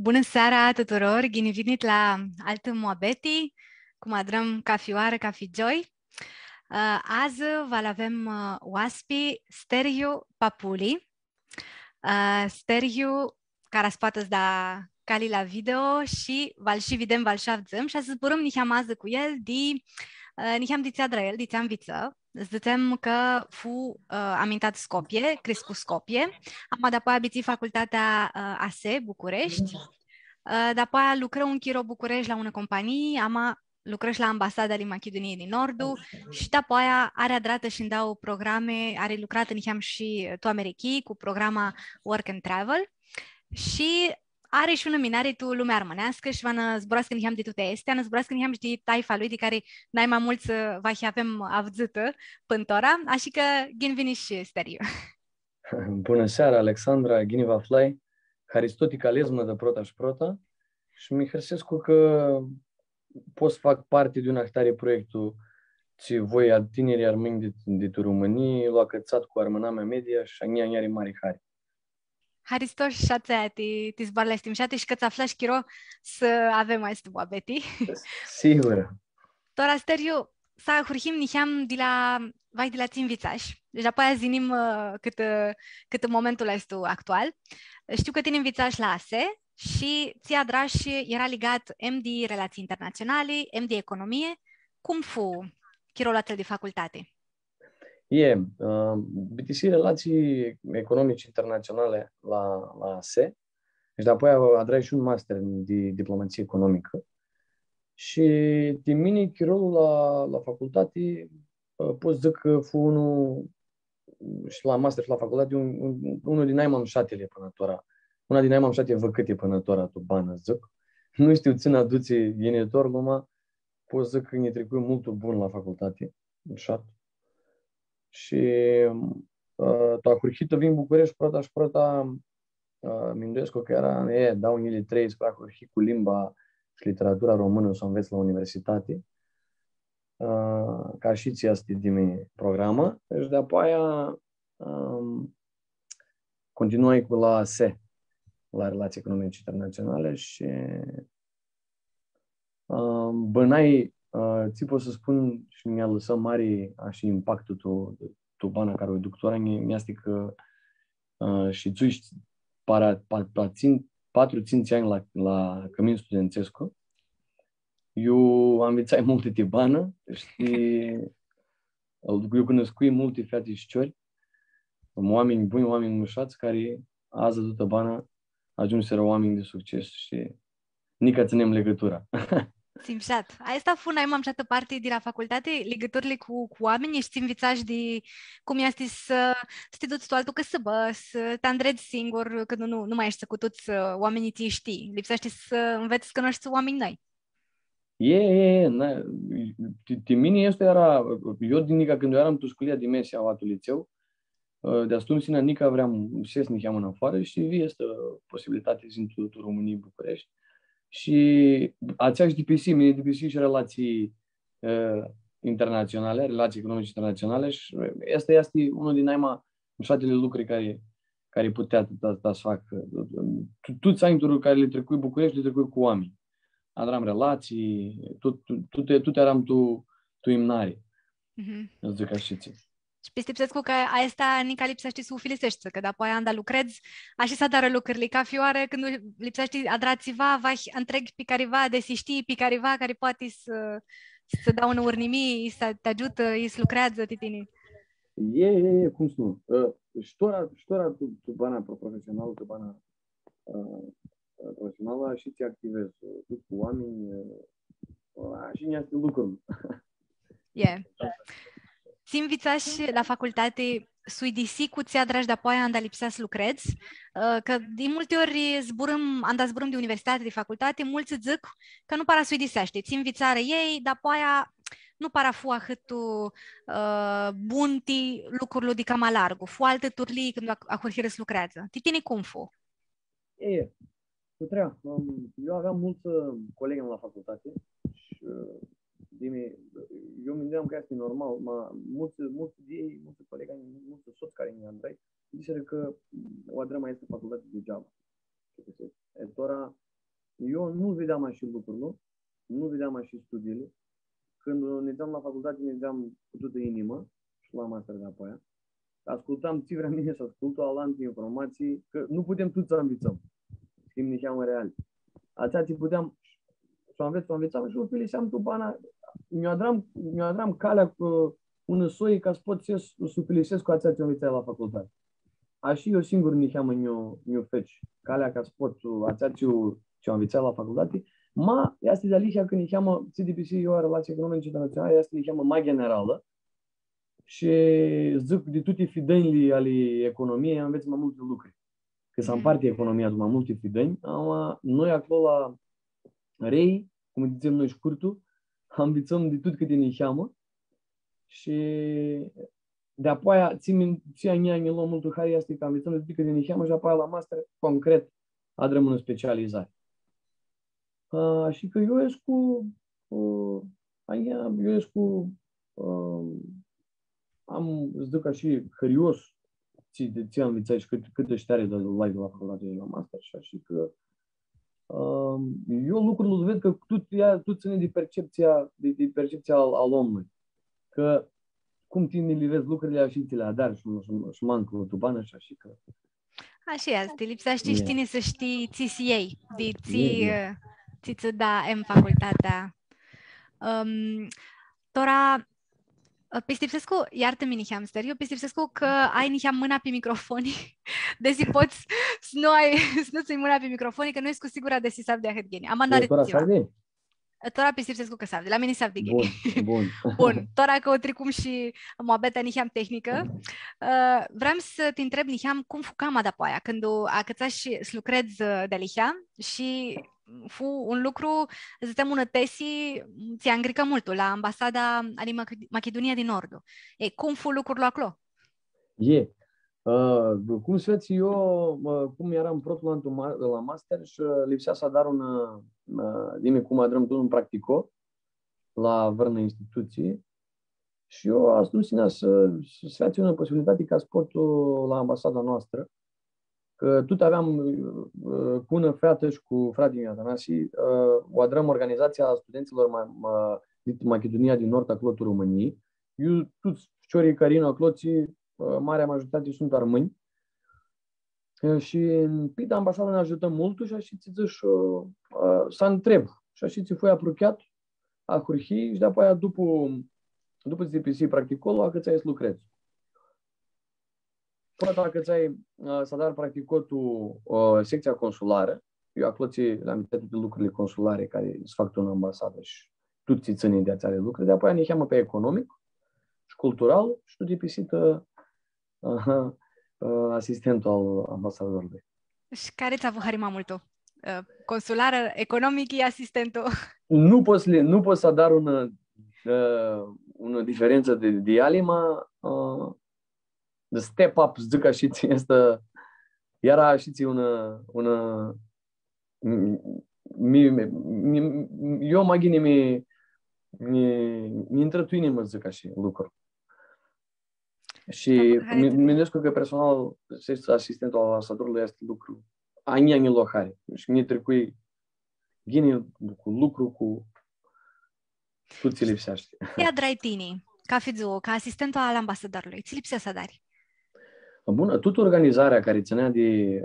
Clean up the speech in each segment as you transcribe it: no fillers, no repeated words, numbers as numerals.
Bună seara tuturor! Bine venit la Altă Moabeti, cum adrăm cafioară, cafigioi. Azi vă avem oaspi Stergiu Papuli. Stergiu, care spate da cali la video și val și videm val și avzăm și azi zburăm niham azi cu el niham dițea drăel, dițeam viță. Zdătem că fu amintat Scopie, crescut Scopie. Am dapoi abiții facultatea ASE, București. După aia lucrăm în Chiro București la una companie, lucrăm la ambasada din Macedonia din Nordul și după aia are adrată și îmi dau programe, are lucrat în Iam și tu Americii cu programa Work and Travel și are și un minare tu lumea armânească și va zburască în Iam de tute este, va zburască în Iam și de taifa lui de care n-ai mai mulți va avem avzâtă pântora, așa că ghin și Steriu. Bună seara, Alexandra, Ghini Vaflai, Haristoticalismă de prota și prota și mi hărsescu că pot să fac parte de un actare proiectul ți voi a tinerii armâni de România, lua cățat cu armânamea media și aniari mari hari. Haristos și ațea ti zbarle stimșate și că ți aflași chiro să avem mai stu Beti. Sigur. Tora Steriu, sa hurhim niham de la ținvițaș. Deci apoi azi zinim cât în momentul este actual. Știu că tine învițaș la ASE și ți-a draș era legat MD Relații Internaționale, MD Economie. Cum fu chirul atât de facultate? BTC Relații Economice Internaționale la ASE. Și apoi a și un master de diplomație economică. Și din mine, chirolul la facultate, pot zic că fu unul, și la master și la facultate, unul din naimam șatele până tora. Una din naimam șate văcâte până tora, tu bană, zic. Nu știu, țin aduce genitor, numai pot zic că ne trecut mult bun la facultate, în șat. Și tu acurhită vin București, prota și prota, mi-ndoiesc că era, dau unile 3 spre acurhi cu limba și literatura română să înveți la universitate, ca și ți asta din programă. Deci de-apoi aia continuai cu la ASE, la Relații Economice Internaționale și bănai, ți pot să spun și mi-a lăsat mare și impactul tu bana care o doctora, mi-a că și tu ești patru ținți ani la cămin studențescu. Eu am învățat multe de bană și eu cunoscui multe fete și ciori, oameni buni, oameni mușați, care azi toată bana ajunseră oameni de succes și nici ținem legătura. Simșat. Asta fu n-ai am șată parte de la facultate, legăturile cu oamenii și ți învițași de cum este să te duci tu altul că să te îndregi singur, că nu mai ești să cu toți oamenii ți știi. Lipsește să înveți să cunoști oameni noi. De mine este era, eu din nica când eu eram tu școlia de mesi a atul liceu, de atunci sine nica vreau să ne cheamă în afară și este posibilitate în tu României București. Și aceeași DPC, mini DPC și relații internaționale, relații economice internaționale și asta este unul din șatele lucruri care putea să fac. Toți ani care le trecui București, le trecui cu oameni. Aveam relații, tot eram tu imnare. Îți zic așa ție. Și pistipsescu că asta nica lipsește să ufilisești, că după aia anda lucrezi, așa să dară lucrurile ca fioare, când lipsește adrațiva, va întreg pe careva, desi știi pe careva care poate să dau un urnimi, să te ajută, să lucrează titini. Cum să nu? Ștora tu bana profesională, tu bana profesională și ți activezi cu oameni și ne este lucruri. Ți învițași la facultate suidisi cu ți-a dragi de-apoi anda lipsea să lucrezi, că de multe ori zburăm de universitate, de facultate, mulți zic că nu para suidisește, ți învițare ei, de-apoi nu para fu ahâtul bunti lucrurile de cam alargu, fu alte turlii când ahurhire să lucrează. Titini cum fu? Eu aveam mulți colegi la facultate și eu mă gândeam că este normal, mulți de ei, mulți colegi, mulți soți care mi-am dat, zicerea că o adră mai este facultate degeaba. Etora, eu nu vedeam așa lucrurile, nu vedeam așa studiile. Când ne uitam la facultate, ne uitam cu toată inima și la master de apoi. Ascultam ce vrea mine să ascult, alam informații, că nu putem toți să învățăm. Schimb nici am real. Atât puteam să învățam și o filiseam tu bana. Mi-o calea cu ună soi ca să pot să filisesc cu atât ce învățai la facultate. Așa eu singur nici am mi-o feci. Calea ca să pot atât ce învățai la facultate. Ma, este de alicia când nici am CDPC, eu o relație economică internațională, este nici am mai generală. Și zic de toate fidănile ale economiei, înveți mai multe lucruri. Că se împarte economia de mai multe fidăni, noi acolo la rei, cum zicem noi scurtul, învățăm de tot câte ne cheamă și de apoi ți ani luăm multul hari este că învățăm de tot câte ne cheamă și apoi la master concret adrăm în specializare. Și că eu ești cu am, îți zic și curios ți-am învățat și cât ești tare de la facultate și la master și că eu lucrurile văd că tu ține de percepția al omului. Că cum tine le vezi lucrurile și ți le adari și mancul tu bani și că... Așa este, lipsește și tine să știi ți ei, de ți da în facultatea. Tora, Pistipsescu, iartă-mi nici hamster, eu Pistipsescu că ai nici mâna pe microfoni, deci poți să nu ți mâna pe microfoni, că nu ești cu sigura de si sab de ahăt Am andare Tora Pistipsescu că sab de la mine sab de geni. Bun. Tora că o trecum și moabeta nici tehnică. Vreau să te întreb nici cum fucam da poaia, când a cățași să lucrezi de lihea și fu un lucru, ziceam una tesi, ți-a îngrică mult la ambasada ali Macedonia din Nord. Cum fu lucrul acolo? Cum să vezi, eu, cum eram protul la master și lipsea să dar dime cum adrăm tot un practico la vrănă instituții și eu am susținea să faci o posibilitate ca sportul la ambasada noastră, că tot aveam cu una fată și cu fratele meu Atanasi, o adrăm organizația studenților din Macedonia din Nord, acolo României. Eu, toți ciorii care în acolo, marea majoritate sunt armâni. Și în pita ambasada ne ajută mult și așa ți zici să întreb. Și așa ți foi apropiat a hurhi și de apoi după ți pisi practicolo, a că ți-ai să lucrezi. Până dacă ți-ai să dar practicotul secția consulară, eu acolo le-am uitat de lucrurile consulare care se fac în ambasadă și tu ți ține de ația de lucruri, de apoi ne cheamă pe economic și cultural și tu depisită asistentul al ambasadorului. Și care ți-a avut harima multul? Consulară, economic e asistentul? Nu poți să dar una diferență de alima, de step up, zic așa ți este, iar așa ți eu mă gândi mi intră tu inimă, zic așa, lucru. Și mi gândesc că personal asistentul al ambasadorului este lucru ani lohari. Și mi trecui gine cu lucru, cu tu ți lipsește. Ia drai tine, ca fizu, ca asistentul al ambasadorului, ți lipsea să dari? Bună, tot organizarea care ținea de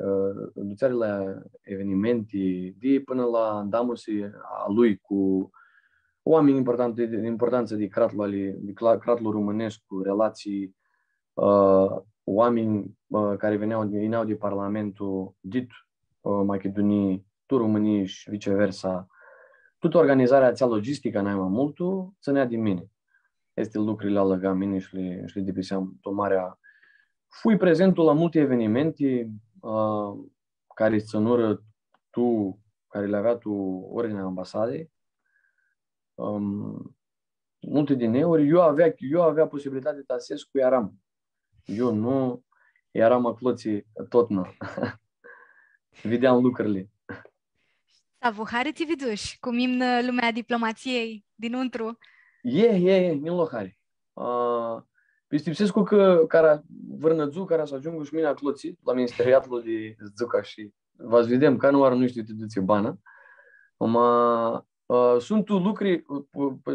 ducerea la evenimente, de până la damusi a lui cu oameni importanță de cratlul românesc, cu relații, oameni care veneau de Parlamentul dit Macedoniei, tu României și viceversa. Tot organizarea cea logistică, n-ai mai multul, ținea de mine. Este lucrurile alăga mine și le depiseam tomarea. Fui prezentul la multe evenimente care ținură care le avea tu ordinea ambasadei. Multe din euri, eu avea posibilitatea de a ses cu Iaram. Eu nu, Iaram acolo tot nu. Vedeam lucrurile. Savuhare ți viduși, cum în lumea diplomației dinăuntru? Din lohari. Pistipsescu că vârnățu care să ajungă și mine acolo la ministeriatul de Zduca și v-ați vedem că nu știu de bana. Sunt lucruri,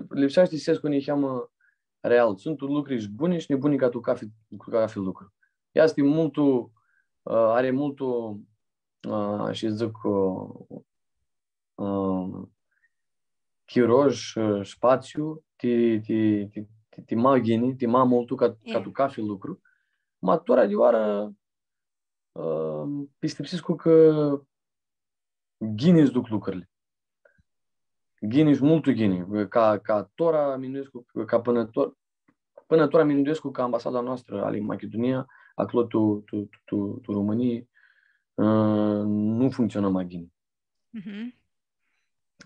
lipsește sens când cheamă real. Sunt lucruri bune și nebuni ca tu cafe lucru. Este multul, are multul, și zic, chiroj, spațiu, ti magini, ti ma multul ca tu cafe lucru. Matura de oară, pistepsiscu că ghini duc lucrurile. Ghini și multul ghini. Ca Tora Minduescu, ca până Tora Minduescu, ca ambasada noastră ale Macedonia, acolo tu României, nu funcționă mai ghini.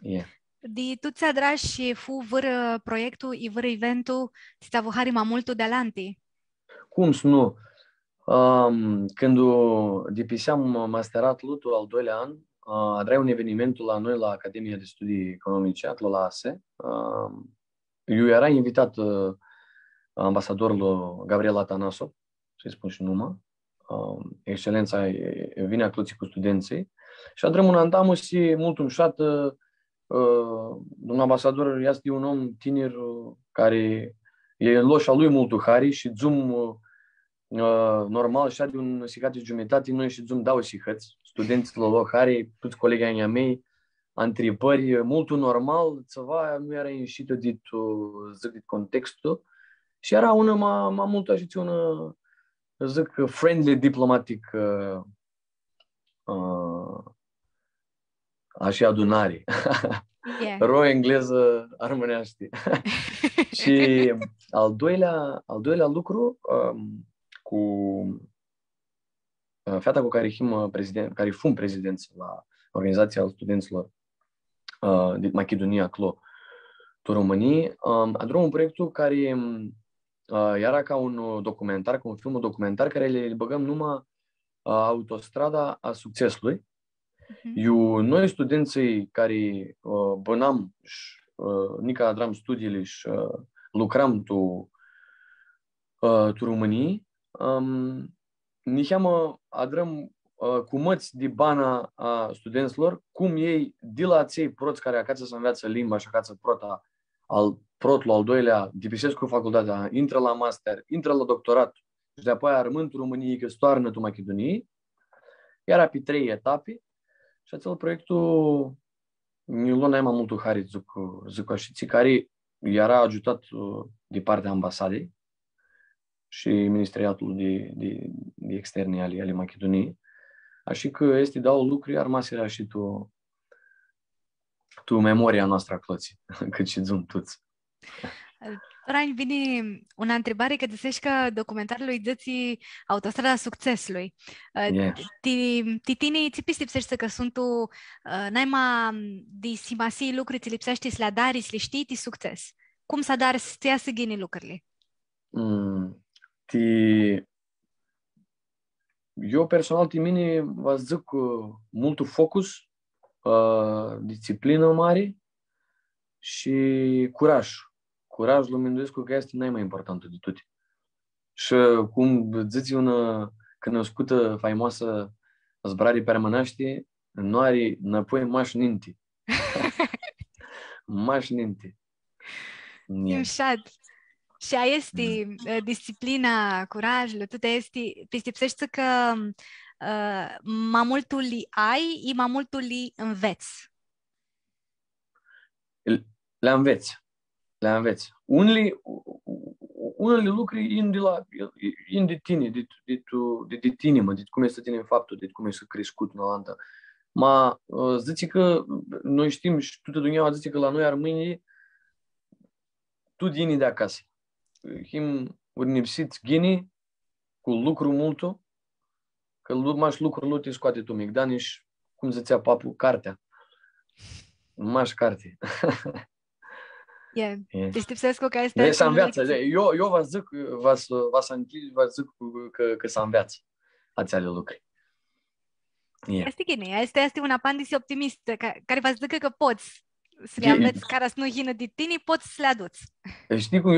Yeah. Di tu ți adrași fu văr proiectul i văr eventul ti stavo harima multul de alanti? Cum să nu? Când dipiseam masterat lutul al doilea an, adrai un eveniment la noi la Academia de Studii Economice, acolo la ASE. Eu era invitat ambasadorul Gabriel Atanasov, să-i spun și numai. Excelența vine acolo cu studenții. Și adrăm un andamă și mult umșat. Domnul ambasador este un om tineri care e în loșa lui multul hari și zoom normal și de un sicat și jumătate, noi și zoom dau și hăți, studenților lor hari, toți colegii ai mei, întrebări, multul normal, ceva nu era ieșită din contextul și era una mai mult așa una, zic, friendly diplomatic așa adunare. Yeah. Ro engleză armânește. Și al doilea lucru, cu fata cu care fum prezidență la Organizația Studenților din Macedonia, acolo, în România, adrum un proiectul care era ca un documentar, ca un film documentar, care le băgăm numai autostrada a succesului. Noi studenții care bănam nica adram studiile și lucram tu României, ni cheamă adrăm cu măți de bana a studenților, cum ei, de la cei proți care acasă să înveață limba și acasă protul al doilea, dipisesc cu facultatea, intră la master, intră la doctorat și de apoi rămân în României că stoarnă tu Macedoniei, iar pe 3 etape. Și acel proiectul mi-l luat mai multul hari, zic așa, care era ajutat de partea ambasadei și Ministeriatul de Externe ale Macedoniei. Așa că este dau lucruri, ar masera și tu memoria noastră a clății, cât și zum toți. Rain, vine una întrebare că zicești că documentarul lui dății Autostrada Succesului. Yeah. Tine, ți lipsește că sunt tu naima de simasi lucruri, ți lipsește să le adari, să le știi, ti succes. Cum să adari să iasă ghini lucrurile? Eu personal, mine vă zic mult focus, disciplină mare și curaj. Curajul Minduescu că este mai importantă de toate. Și cum zici una cunoscută, faimoasă zbrare permănaște, nu are înapoi mașninte. Mașninte. Imșat. Și aia este disciplina, curajul, tu lipsește că mai multul li ai, și mai multul li înveți. Le înveți. Unele lucruri in de tine, de tine, mă, de cum este tine în faptul, de cum este crescut în altă. Ma zice că noi știm și toată Dumnezeu zice că la noi ar mâine tu dini de acasă. Him urnipsit gini cu lucru multul, că maș lucru lui te scoate tu mic, dar nici, cum zicea papul, cartea. Maș carte. Yeah. Deci lipsesc că este... Să înveață. Eu vă zic, vă zic că să înveață ațele lucruri. Yeah. Este bine. Este una pandisi optimistă, care vă zic că poți să le înveți care să nu hină de tine, poți să le aduți. Știi cum,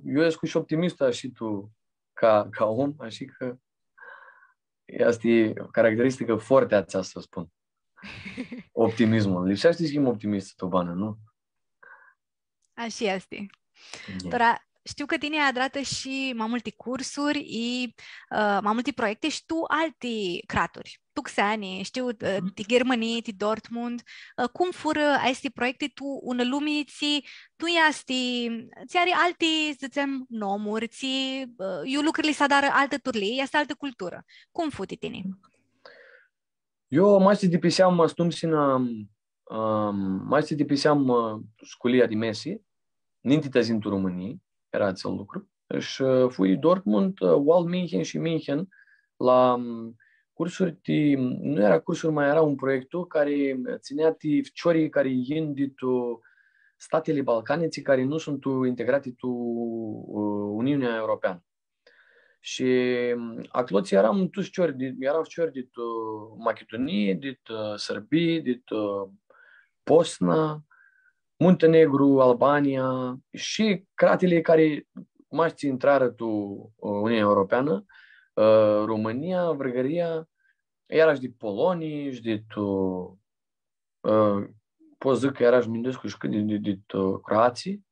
eu ești și optimistă și tu ca om, așa că asta e caracteristică foarte ațea, să spun. Optimismul. Lipsește schimb optimist, Tobana, nu? Așa este. Yeah. Tora, știu că tine ai adrată și mai multe cursuri și mai multe proiecte și tu alte craturi. Tu Xani, știu, ti Germania, ti Dortmund. Cum fură aceste proiecte tu în lume, tu ți are alte, să zicem, nomuri, eu lucrurile să dară altă turlie, este altă cultură. Cum futi tine? Eu mai se dipiseam mai se dipiseam școlia de Messi, nintita zintul României, era acel lucru. Și fui Dortmund, Wald München și München la cursuri, nu era cursuri, mai era un proiect care ținea de ficiorii care iin de statele balcanice care nu sunt integrate cu Uniunea Europeană. Și acolo eram toți ficiori, erau ficiori de Macedonie, de Serbia, de Bosna, Muntenegru, Albania și cratele care mai intrară tu Uniunea Europeană, România, Bulgaria, iarăși de Polonia și de pot zic că iarăși Mindescu și de Croații.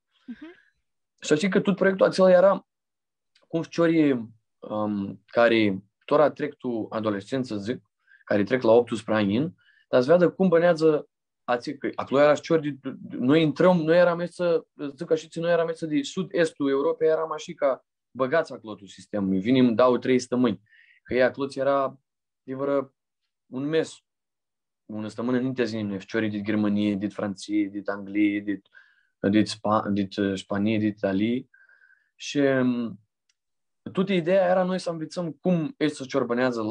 Și știi că tot proiectul acela era cum ficiorii care tot trec tu adolescență, zic, care trec la 18 ani, dar să vadă cum bănează că acolo era ficiori noi intrăm, noi eram să zic că și noi eram de sud-estul Europei, eram așa ca băgați acolo tu sistem. Vinim, dau 3 săptămâni. Că ei acolo era de un mes. Una săptămână înainte zilele, ficiorii din Germania, din Franție, din Anglie, din Spanie, din Italie. Și toată ideea era noi să învățăm cum este să ciorbănează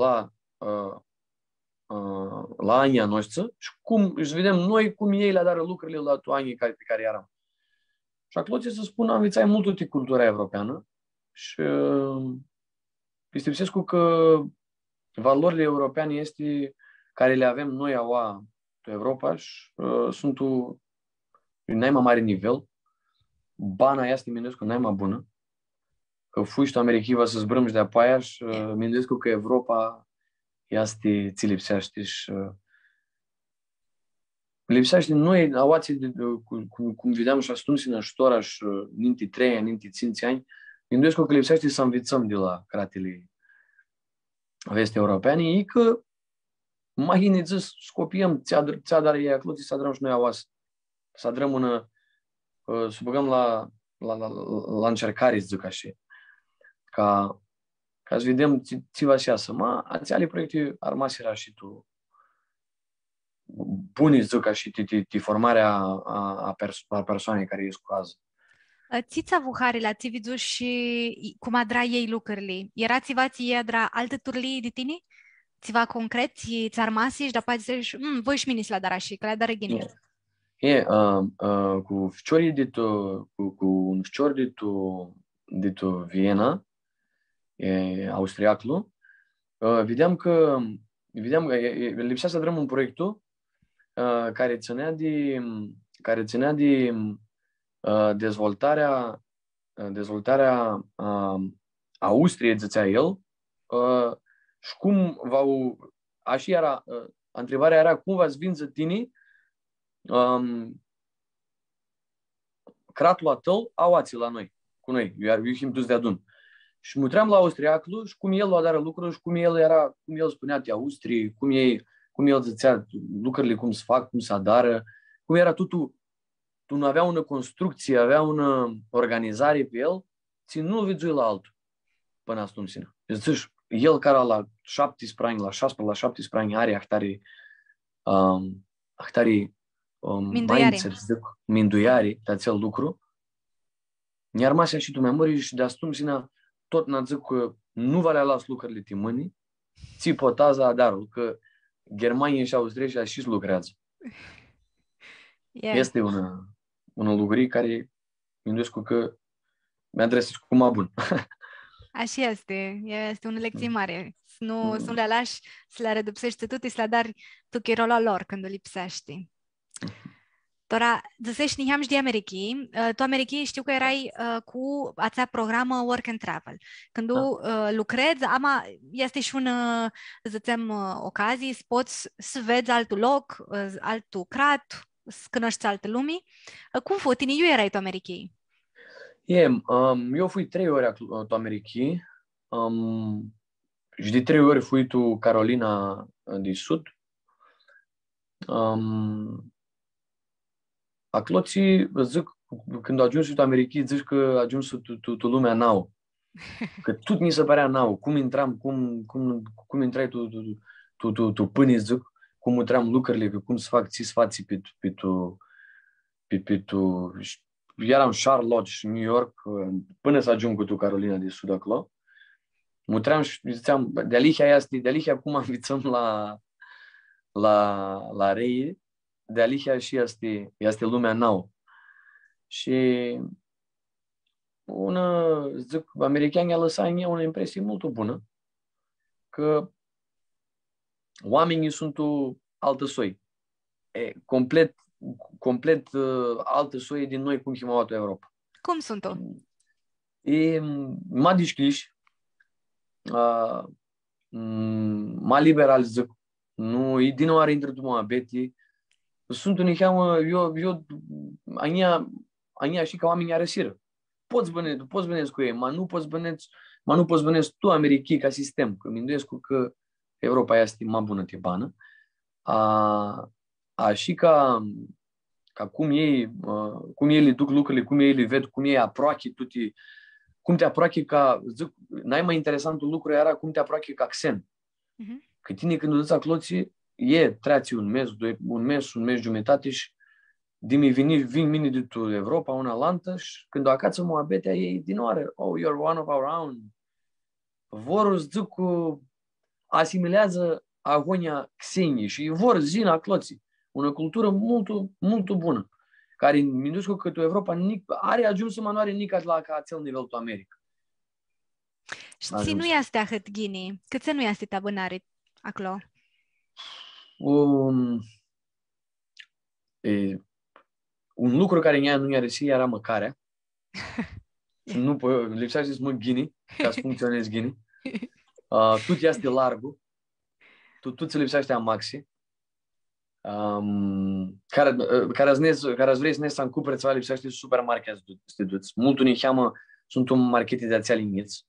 la anii noștri și cum își vedem noi cum ei le dară lucrurile la anii pe care eram. Și acolo ce să spun, am învățat mult de cultura europeană și este că valorile europeane este care le avem noi în Europa și sunt în mai mare nivel. Bana este Mindescu mai bună. Că fugi America să zbrâmși de apaia și Mindescu că Europa este ți lipsește și lipsește noi awații cum vedeam și atunci în ajutora și ninti 3 ani, ninti 5 ani, Mindescu că lipsește să învățăm de la cratele vest europeane, e că mai ne zis scopiem, ți-a dar ei acolo, să adrăm și noi awas. Să adrăm să băgăm la încercare, zic așa. Ca să vedem ce va și să ați ale proiecte armase era și tu buni, zic așa, de formarea a persoanei care ești cu azi. Ți-ți avuharila, ți vidu și cum adra ei lucrurile. Era ți ei adra alte turlii de tine? Ți-va concret, ți armasi și după zici, voi și mine la dara și că le dară gine. Cu ficiorii cu un ficior de Viena, austriacul, vedeam că lipsea să dăm un proiectul care ținea de dezvoltarea Austriei, zicea el, și cum așa era, întrebarea era cum v-ați vinză tine cratul atăl awații la noi, cu noi, eu am dus de adun. Și mă tream la austriacul și cum el lua dară lucruri și cum el spunea de Austrii, cum el zicea lucrurile cum se fac, cum se adară, cum era totul. Tu nu avea o construcție, avea o organizare pe el, ți nu vizui la altul până atunci. Deci, el care la 17 ani, la 17 ani are minduiare de acel lucru, mi-a rămas și tu memorie și de atunci tot n-a zic că nu va le las lucrurile din mâini, ți potaza darul, că Germania și Austria și lucrează. Yeah. Este un lucru care Mindescu că mi-a adresat cum a bun. Așa este o lecție mare. Să nu le lași, să le redupsești tu, să le dari tu chirola lor când o lipsești. Τώρα, zicești, niham de Americii. Tu Americii știu că erai cu ația programă Work and Travel. Când Da. tu lucrezi, este și un, zicem, ocazii, poți să vezi altul loc, altul crat, să cunoști altă lumii. Cum fu? Tine eu erai tu Americii? Eu fui 3 ori tu Americii. Și de 3 ori fui tu Carolina de Sud. Acloții, zic, când ajungi tu Americii, zici că ajungi tu lumea nou. Că tot mi se părea nou. Cum intram, cum intrai tu până, zic, cum utream lucrurile, că cum să fac ți sfații pe tu. Eram Charlotte și New York până să ajung cu tu Carolina de Sud acolo. Mutream și ziceam, de alihia cum învățăm la rei, de alihia și este lumea nouă. Și zic, americanii a lăsat în ea o impresie mult bună, că oamenii sunt altă soi. Complet altă soi din noi cum chemau Europa. Cum sunt o? M-a discliș, m-a liberal, zic, nu, e din oare intră tu beti, sunt unii cheamă, eu, ania și ca oamenii arăsiră. Poți bănesc cu ei, ma nu poți bănesc tu Americii ca sistem, că mi-nduiesc că Europa este mai bună de bană. Și ca cum ei le duc lucrurile, cum ei le ved, cum ei aproache tuti, cum te aproache ca, zic, n-ai mai interesantul lucru era cum te aproache ca accent. Că tine când duci acloții, treați un mes jumătate și vin mine de tu Europa, una lantă și când o acață moabetea ei din oară, oh, you're one of our own. Vor, zic, asimilează agonia Xenii și vor zina acloții. Una cultură mult, mult bună, care mi duc că tu Europa are ajuns să mă nu are nici la ca acel nivel tu America. Și nu este ahăt ghini? Cât să nu este tabânare acolo? Un lucru care nu i-a resit era mâncarea. Nu lipsește să mă ghini, ca să funcționezi ghini. Tot este largul. Tot se lipsește a maxi. Care ați vrei să ne să cumpere ceva lipsește supermarket să te duci. Mult unii cheamă sunt un market de ația limiți.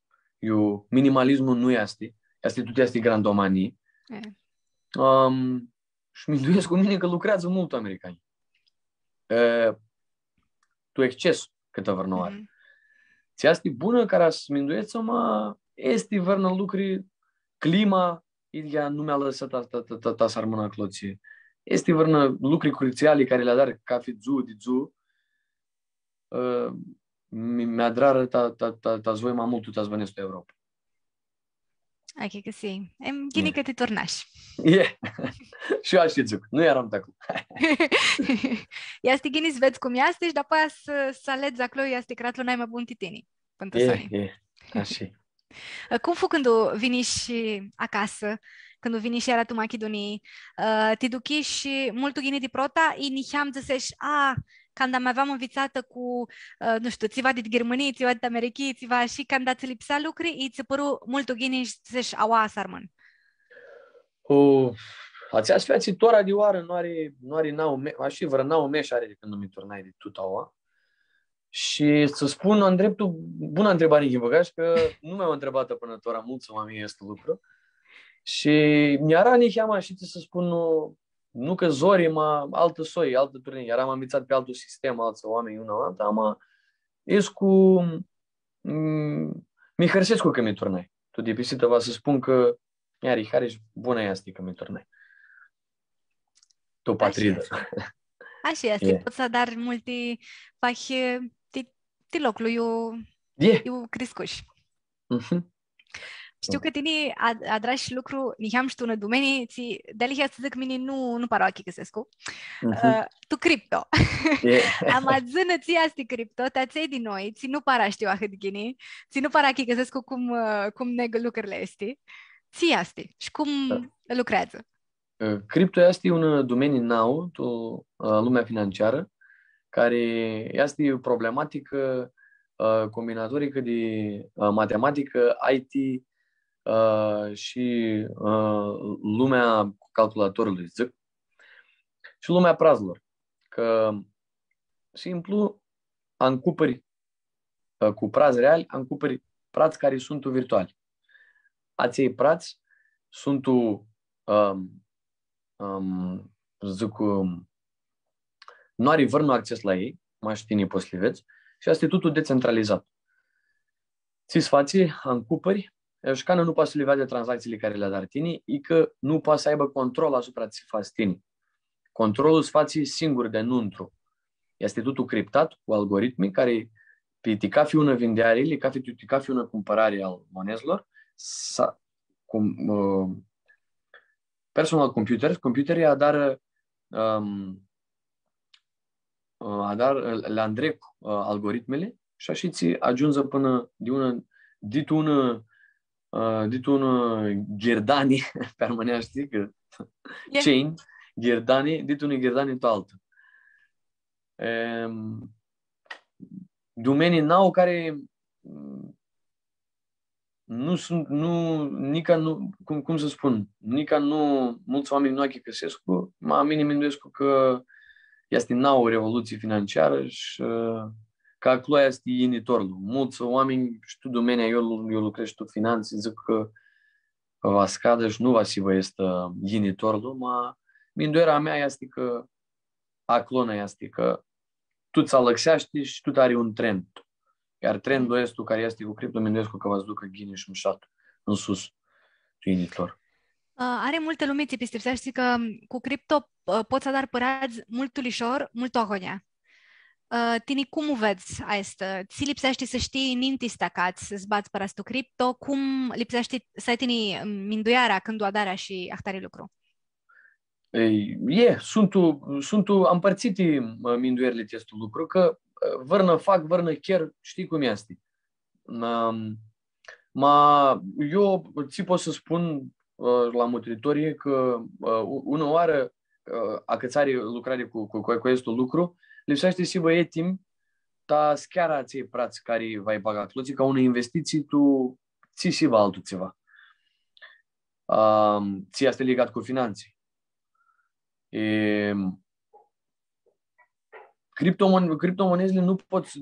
Minimalismul nu este. Tot este grandomanie. Și mi-nduiesc cu mine că lucrează mult americani. Tu exces câtă vărnă are. Ți este bună care să mi-nduiesc este vărnă lucruri, clima, ea nu mi-a lăsat să armână cloție. Este vărnă lucruri cruciale care le-a dat ca fi mi-a drară ta zvoi mai mult tu ta zvănesc pe Europa. Ok, că si. Ghini că te tornași. Și eu așa zic. Nu eram de acolo. Este ghini să vezi cum este și după aia să alegi acolo este creat lui mai bun titini. Așa. Cum fu când vini și acasă, când vini și era tu Machedonii, te duci și mult ghini de prota, i niham zicești, când am aveam învițată cu, nu știu, țiva de Germanii, țiva de Americii, țiva și când ați lipsa lucruri, i ți păru mult ghini și zicești, aua, sarmăn. Ați fi tora de oară, nu are așa vreo 9 meși are de când nu mi turnai de tot aua. Și să spun în dreptul, bună întrebare în băgaș, că nu mi-au întrebat până tora mulți oameni este lucru. Și mi-ara niheama și să spun, nu că zori, altă soi, altă turnee. Eram ambițat pe altul sistem, alți oameni, una alta, ama ești cu mi hărsesc că mi turnai. Tu de pisită va să spun că iar Hariș bună este că mi turnai. Tu patridă. Așa este, poți să dar multe faci de locul eu crescuși. Știu că tine adrași lucru, niham și tu în domenii, de-alihea să zic mine nu paro achi găsescu. Tu cripto. Am adzână ți asti cripto, te-aței din noi, ți nu para știu ahăt ghini, ți nu para achi găsescu cum negă lucrurile este. Ți asti și cum lucrează. Cripto este un domeniu nou, lumea financiară, care este problematică combinatorică de matematică, IT și lumea calculatorului, zic, și lumea prazilor. Că, simplu, încuperi cu prazi reali, încuperi prați care sunt virtuali. Acei prați sunt zic, nu are vârnul acces la ei, mașinii posliveți, și asta e totul decentralizat. Ți-s fații, încuperi, șcană nu poate să liveze tranzacțiile care le-a dat tine, e că nu poate să aibă control asupra ți faci tine. Controlul îți fații singur de nuntru. Este totul criptat cu algoritmi care ca fi una vindeare, ca fi una cumpărare al monezelor, personal computerii le îndrec algoritmele și așa ți ajunge până dit una gherdani, pe armânea știi că chain, gherdani, dit una gherdani tot altă. Domenii nou care nu sunt, cum să spun, mulți oameni nu achicăsesc, mine mă gândesc că este nouă o revoluție financiară și că acolo este initorul. Mulți oameni, și tu domenia, eu lucrez și tu finanțe, zic că va scadă și nu va să vă este initorul, dar mindoarea mea este că acolo este că tu ți alăxești și tu are un trend. Iar trendul este care este cu cripto, mă gândesc că va să ducă ghine și mșat în sus, initor. Are multe lume ți pistipsești că cu cripto poți să dar părați mult ulișor, mult ohonia. Tini cum vezi asta? Ți lipsește să știi ninti stacați să-ți bați părastul cripto? Cum lipsește să ai tini minduiarea când o adarea și ahtare lucru? Sunt împărțite minduierile acestui lucru, că vărnă fac, vărnă chiar, știi cum este. Eu ți pot să spun la motritorie că una oară a cățare lucrare cu acest lucru, lipsește și bă timp, ta schiara ții prați care vai baga cloții, ca una investiție tu ții și va altul ceva. Ți este legat cu finanțe. Criptomonezile nu poți să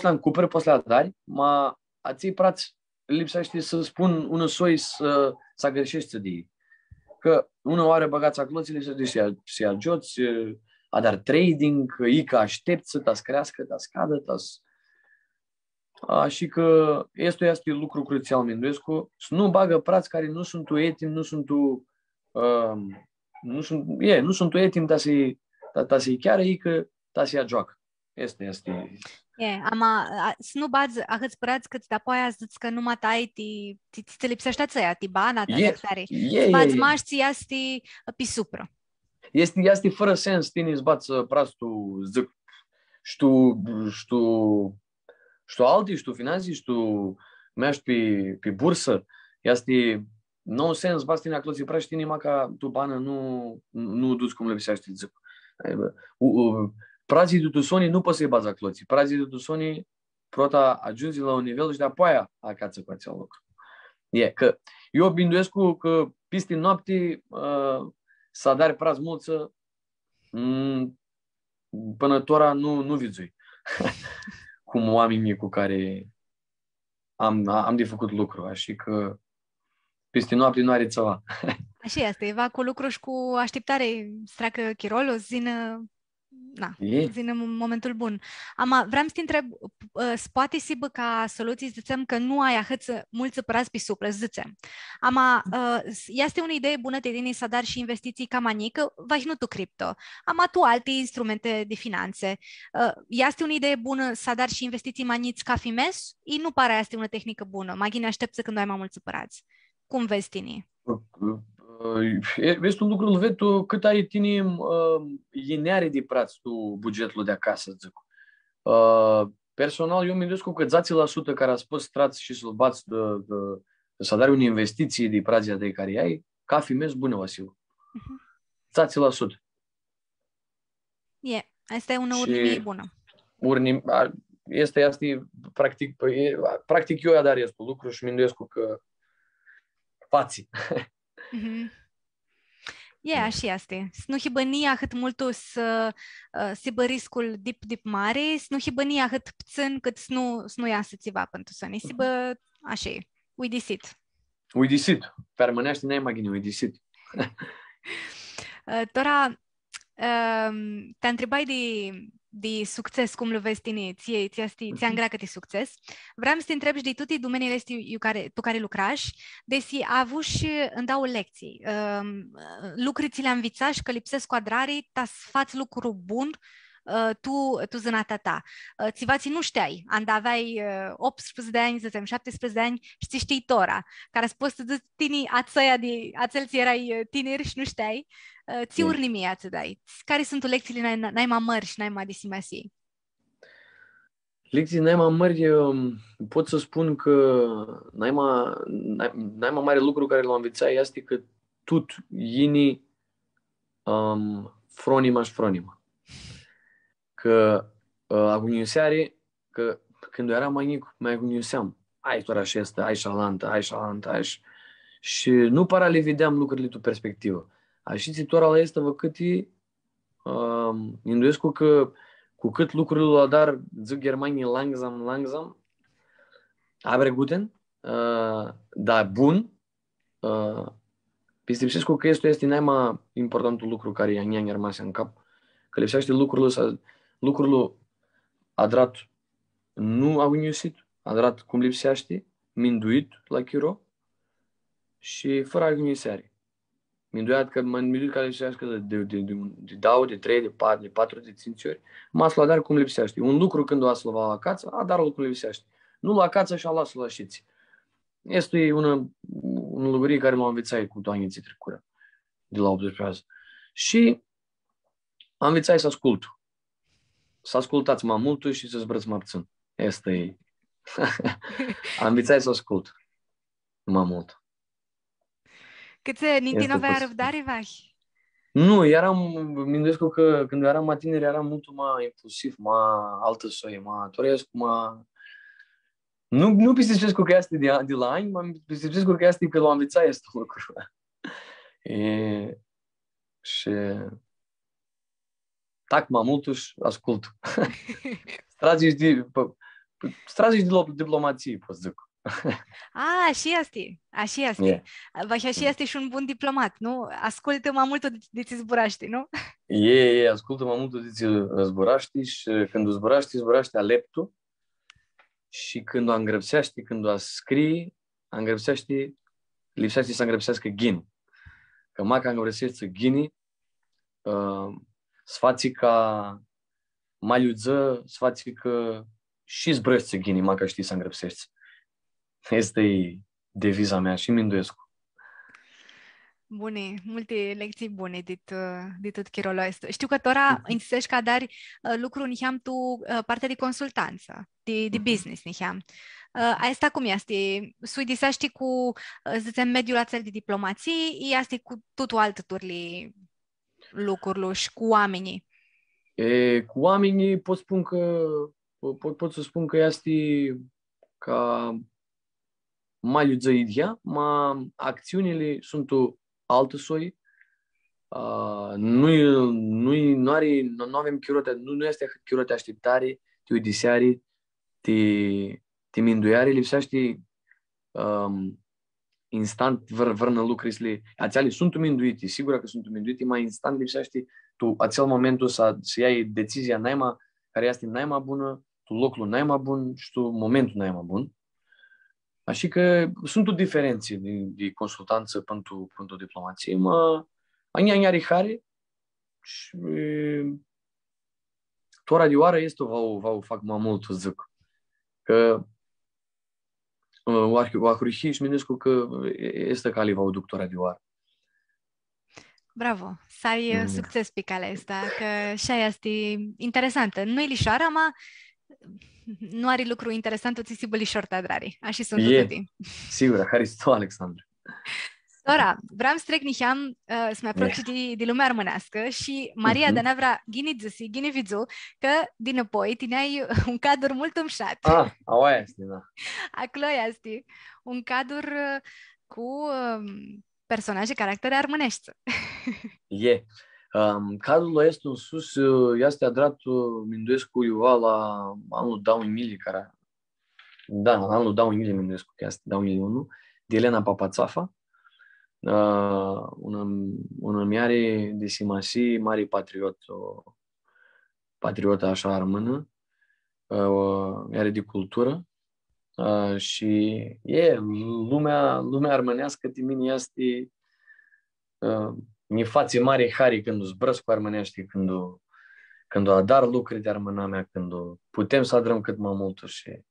le încuperi, poți să le adari, dar ații prați lipsește să spun unul soi să greșești de ei. Că una oară băgați acolo, lipsește să-i ajoți, a dar trading, că aștepți să te crească, te scadă, și că este lucru crucial, Minduescu, să nu bagă prați care nu sunt etim, nu sunt etim, ta să-i chiar ei că ta să-i joacă. Este. Să nu bați ahăți părați că apoi zici că numai tai te lipsește ațăia, ti bana ta de stare. Să bați mași ți este pe supra. Este fără sens, tine îți bați prastul, zic, știu alții, știu finanții, știu mergi pe bursă, este no sens, bați tine acolo, ți prași tine numai ca tu bană nu duci cum le visești, zic. Prazii de tusoni nu poți să-i bazi acolo, prazii de tusoni prota ajungi la un nivel și de apoi acață cu acel lucru. Că eu binduiesc că peste noapte să dare praz mulță până tora nu vizui. Cum oamenii cu care am de făcut lucru, așa că peste noapte nu are ceva. Așa este, va cu lucru și cu așteptare să treacă chirolul, zină în momentul bun. Vreau să te întreb, poate să ca soluții, zicem că nu ai ahăță mulți părați pe suplă, zicem. Este o idee bună de tine să dar și investiții ca manică, vai nu tu cripto. Tu alte instrumente de finanțe. Este o idee bună să dar și investiții maniți ca fimes? Nu pare este una tehnică bună. Magine aștepți când ai mai mulți părați. Cum vezi tine? Vezi un lucru, îl vezi tu cât ai tine ineare de prați tu bugetul de acasă, zic. Personal, eu mi-am că 10% care ați pus trați și să-l bați să dai o investiție de prația de care ai, ca fi mes bună, Vasiu. 100%. Asta e una urnimie bună. Este practic eu dar este lucru și mi-ndoiesc că fații. Așa este. Nu hibănia cât multul să se riscul dip mare, nu hibănia cât pțân cât nu iasă țiva pentru să ne sibă așa e. Uidisit. Permânește n-ai mai gândit, uidisit. Tora, te întrebai de succes, cum îl vezi tine, ți-am grea că te succes. Vreau să te întreb și de toate domeniile tu care lucrași, desi avut și îmi dau lecții. Lucruri ți le-am învățat și că lipsesc quadrarii, ta să faci lucru bun, tu zânata ta. Țivații nu știai, aveai 18 de ani, 17 de ani și ți știi tora, care spus să zici tine ațel ți erai tineri și nu știai, ți urnimi ați dai. Care sunt lecțiile n-ai mai mări și n-ai mai disimasiei? Lecții n-ai mai mări, pot să spun că n-ai mai mare lucru care l-am învățat este că tot ini fronima și fronima. Că agoniseare, că când eram mai mic, mai agoniseam. Ai doar așa este, ai șalantă. Și nu para le vedeam lucrurile tu perspectivă. Așa ți toara la este văcâti, îndoiesc că cu cât lucrurile la dar zic Germania langsam, abre guten, dar bun, pistipsesc că este mai importantul lucru care i-a rămas în cap. Că lipsește lucrurile adrat nu au gândit, adrat cum lipsește, minduit la chiro și fără agoniseare. Minduit că mă minduit că lipsească de 2, de 3, de 4, de 4, de 5 ori, mas la dar cum lipsește. Un lucru când o a slăva la cață, a dar lucru lipsește. Nu la cață și a lasă la șiți. Este un lucru care l-am învățat cu toanii ți trecură de la 18 azi. Și am învățat să ascult. Să ascultați mai mult și să zbrăți mai puțin. Asta e. Am învățat să ascult mai mult. Câți nici nu avea răbdare, vai? Nu, mi-ndoiesc că când eram mai tineri eram mult mai impulsiv, mai altă soie, mai toresc, mai... Nu pisicesc că este de la ani, mă pisicesc că este că l-am învățat este lucru. Și... tac mai mult și ascult. Strategici de diplomație, pot zic. Așa este. Așa este și un bun diplomat, nu? Ascultă mai mult de ți zburaște, nu? Ascultă mai mult de ți zburaște și când zburaște aleptul și când o îngrăpsește, când o scrie, lipsește să îngrăpsească ghini. Că maca îngrăpsește ghini, sfații ca maliuță, sfații că și zbrăște ghini, maca știi să îngrăpsești. Asta e deviza mea și mi-ndoiesc. Bune, multe lecții bune de tot chirul ăsta. Știu că tora insistești ca dar lucru niheam tu partea de consultanță, de business niheam. Asta cum este? Suidisești cu, zicem, mediul acel de diplomație, este cu totul altă turli lucrurile și cu oamenii. Cu oamenii pot să spun că este ca mai idea, ma acțiunile sunt altă soi. Nu avem chirote, nu este chirote așteptare, te udiseare, te minduiare, lipsește instant vrnă lucrurile. Ațele sunt minduite, sigur că sunt minduite, mai instant lipsește tu acel momentul să iei decizia care este mai bună, tu locul mai bun și tu momentul mai bun. Așa că sunt o diferență de consultanță pentru diplomație, mă ania rihare și tora de oară este va fac mai mult, zic. Că o ahurihi și mi-nesc că este cali va doctora de oară. Bravo, să ai succes pe calea asta, că și aia este interesantă. Nu e lișoară, ma nu are lucru interesant, o ți si bălișor tadrari. Așa sunt toate. Sigur, Haristo, Alexandru. Ora, vreau să trec niham să mă aproci de lumea armânească și Maria de Nevra gini zisi, gini vizu, că din apoi tineai un cadru mult umșat. Aia este, da. Acolo este un cadru cu personaje, caractere armânești. Cadrul este în sus, este adrat Minduescu Iuva la anul Dau Emilie, care... Da, anul Dau Emilie Minduescu, că este Dau Emilie 1, de Elena Papațafa, una miare de simasi, mare patriotă așa armână, miare de cultură, și lumea armânească de mine este mi fațe mare hari când o zbrăsc cu armânești, când o adar lucruri de armâna mea, când putem să adrăm cât mai mult și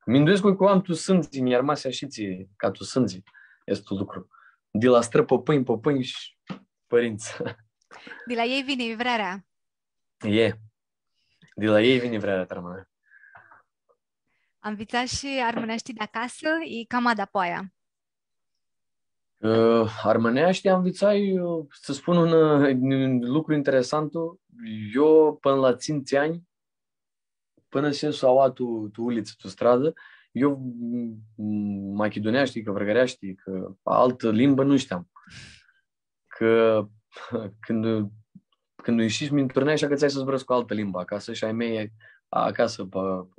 Minduescu cu am tu sânzi, mi-ar mase și ție, ca tu sânzi, este lucru. De la stră păpâni și părinți. De la ei vine vrarea. De la ei vine vrarea armâna. Am învățat și armânești de acasă, e cam adapoaia. Armânești am învățat, să spun un lucru interesant, eu până la 5 ani, până se s-au tu uliță, tu stradă, eu machedoneaști, că vrăgăreaști, că altă limbă nu știam. Că când ieșiți mi întâlneai așa că ți-ai să zbrăți cu altă limbă acasă și ai mei acasă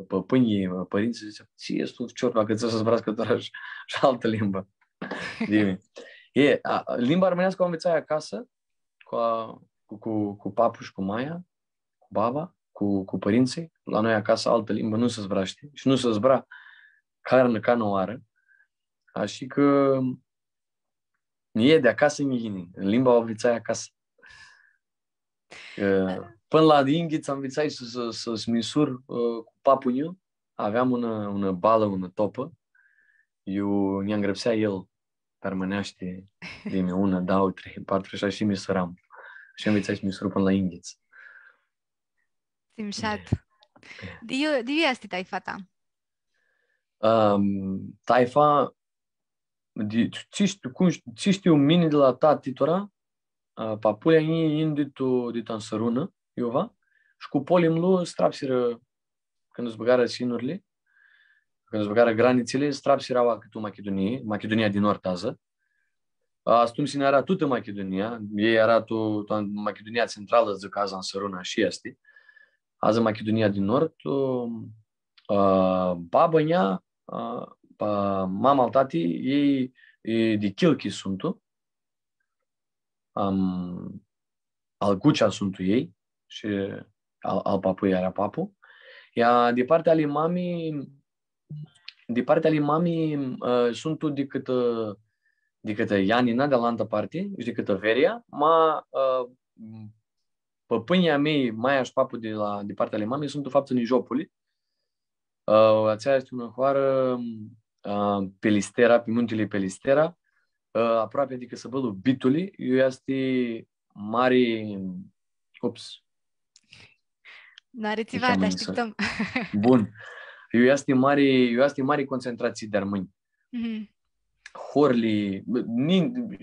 pe pâinii, părinții zicea, ție ești tu ciorba că ți-ai să zbrăți doar și altă limbă. Limba armânească o învățai acasă cu papu și cu maia, cu baba, cu părinții. La noi acasă altă limbă nu se zbra, știi? Și nu se zbra carne ca noară. Așa că de acasă în ghini. Limba o învățai acasă. Până la inghiță am învățat să-ți misur cu papul meu. Aveam una bală, una topă. Eu ne îngrăpsea el armânește de mine 1, 2, 3, 4, 6 și misuram. Și am învățat să misur până la inghiță. Simșat. De eu este taifa ta? Taifa, ce știu mine de la tatitora, papulia ei ind de tansărună, Iova, și cu polim lui strapsiră, când îți băgară sinurile, când îți băgară granițele, strapsiră cât o Macedonia din nord ază. Astum sine era toată Macedonia, ei era Macedonia centrală, zic azi în săruna și este. Azi Macedonia din nord, baba mea, mama al tati, ei de Chilchi sunt, al Gucea sunt ei și al papui era papu. Iar de partea lui mami sunt decât Ianina de la altă parte, și decât Veria, păpânia mei, Maia și papu de partea lui mami sunt de fapt în Nijopoli. Aceea este una hoară Pelistera, pe muntele Pelistera, aproape adică săbălul Bitului, eu este mare... N-are țivat, așteptăm. Bun. Eu este mare concentrație de armâni. Horli,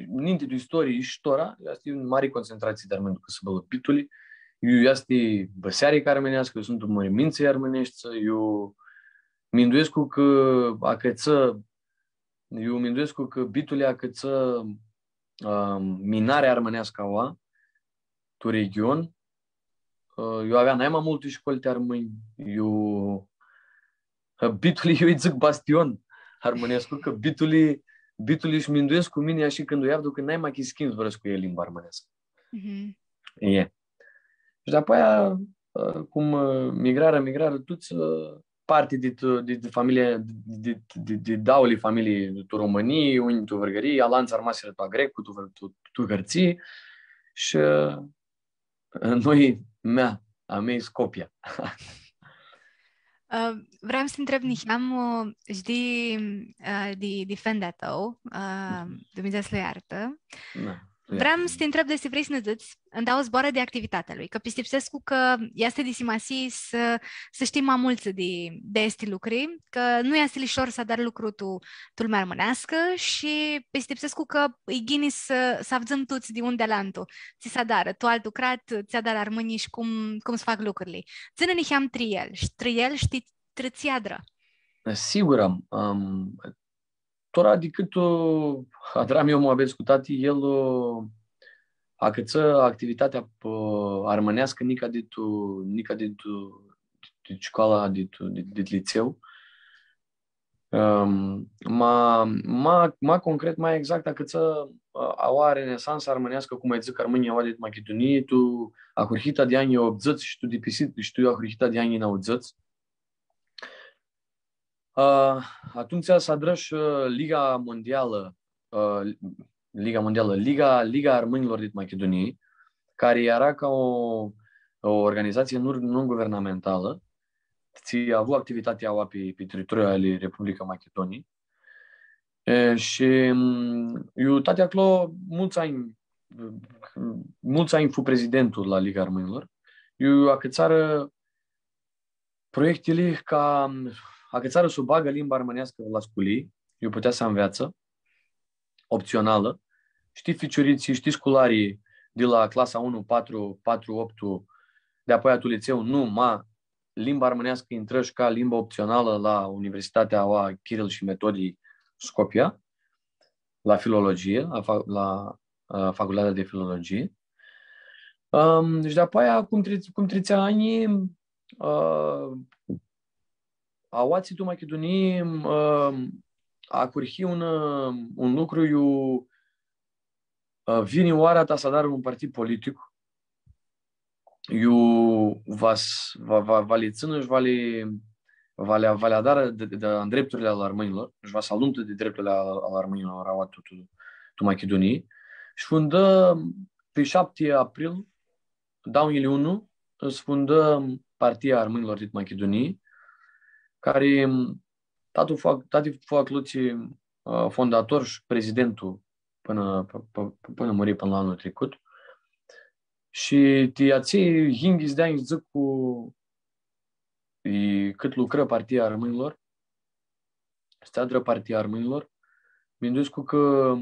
ninte de istorie istoria, este în mare concentrație de armâni, că săbălul Bitului. Eu este băsearică armânească, eu sunt în mărimințe armânești, eu minduiescu că Bitului acăță minare armânească aua, tu region. Eu aveam mai multe școli de armâni. Bitului eu îi zic bastion armânescu, că Bitului își minduiesc cu mine așa când o iau, că n-ai mai schimbi vrăți cu el limba armânească. Și de apoi, cum migrarea, toți parte de familie, de dauli familie de României, unii tu vărgării, alanți armaseră tu grec, tu hărții și noi, a mei Scopia. Vreau să întreb niham de fenda tău, Dumnezeu să le iartă. Vreau să te întreb despre vrei să ne zici, îmi dau zboară de activitatea lui, că Pistipsescu că este disimasi să știi mai mulți de este lucruri, că nu este lișor să dar lucru tu lumea românească și Pistipsescu că îi ghini să avzăm toți de unde la antul. Ți s-a dară, tu alt lucrat, ți-a dar armânii și cum să fac lucrurile. Ține-ne am triel și triel știi trățiadră. Sigur, tora decât Adram eu mă aveți cu tati, el a căță activitatea armânească nica de școala de liceu. Ma concret, mai exact, a căță a renesansa armânească, cum ai zic, Armânia au de Macedonie, tu a hurhita de anii 80 și tu de pisit, și tu a hurhita de anii 80. Atunci s-a drăș Liga Mondială, Liga Armânilor din Macedonie, care era ca o organizație non-guvernamentală, a avut activitatea pe teritoriul ale Republica Macedonie. Și eu tati acolo mulți ani fu prezidentul la Liga Armânilor. Eu acățară proiectele ca acățară să bagă limba armânească la sculii, eu putea să înveață, opțională. Știi ficiuriții, știi scolarii de la clasa 1, 4, 8, de apoi a tu liceu, limba armânească intră și ca limba opțională la Universitatea Kiril și Metodii Scopia, la filologie, la facultatea de filologie. Și de apoi, cum trețea ani, a oațitul Macedonie a curhi un lucru, vine oara ta să dar un partid politic, va le țină și va le adara de drepturile al armânilor, și va să aluntă de drepturile al armânilor a tu Macedonie. Și fundă pe 7 april, dau ele 1, îți fundă Partia Armânilor din Macedonie, care tati fac luții fondator și prezidentul până muri până la anul trecut. Și ații hingis de ani zic cu cât lucră Partia Armânilor, steadră Partia Armânilor, mi-am că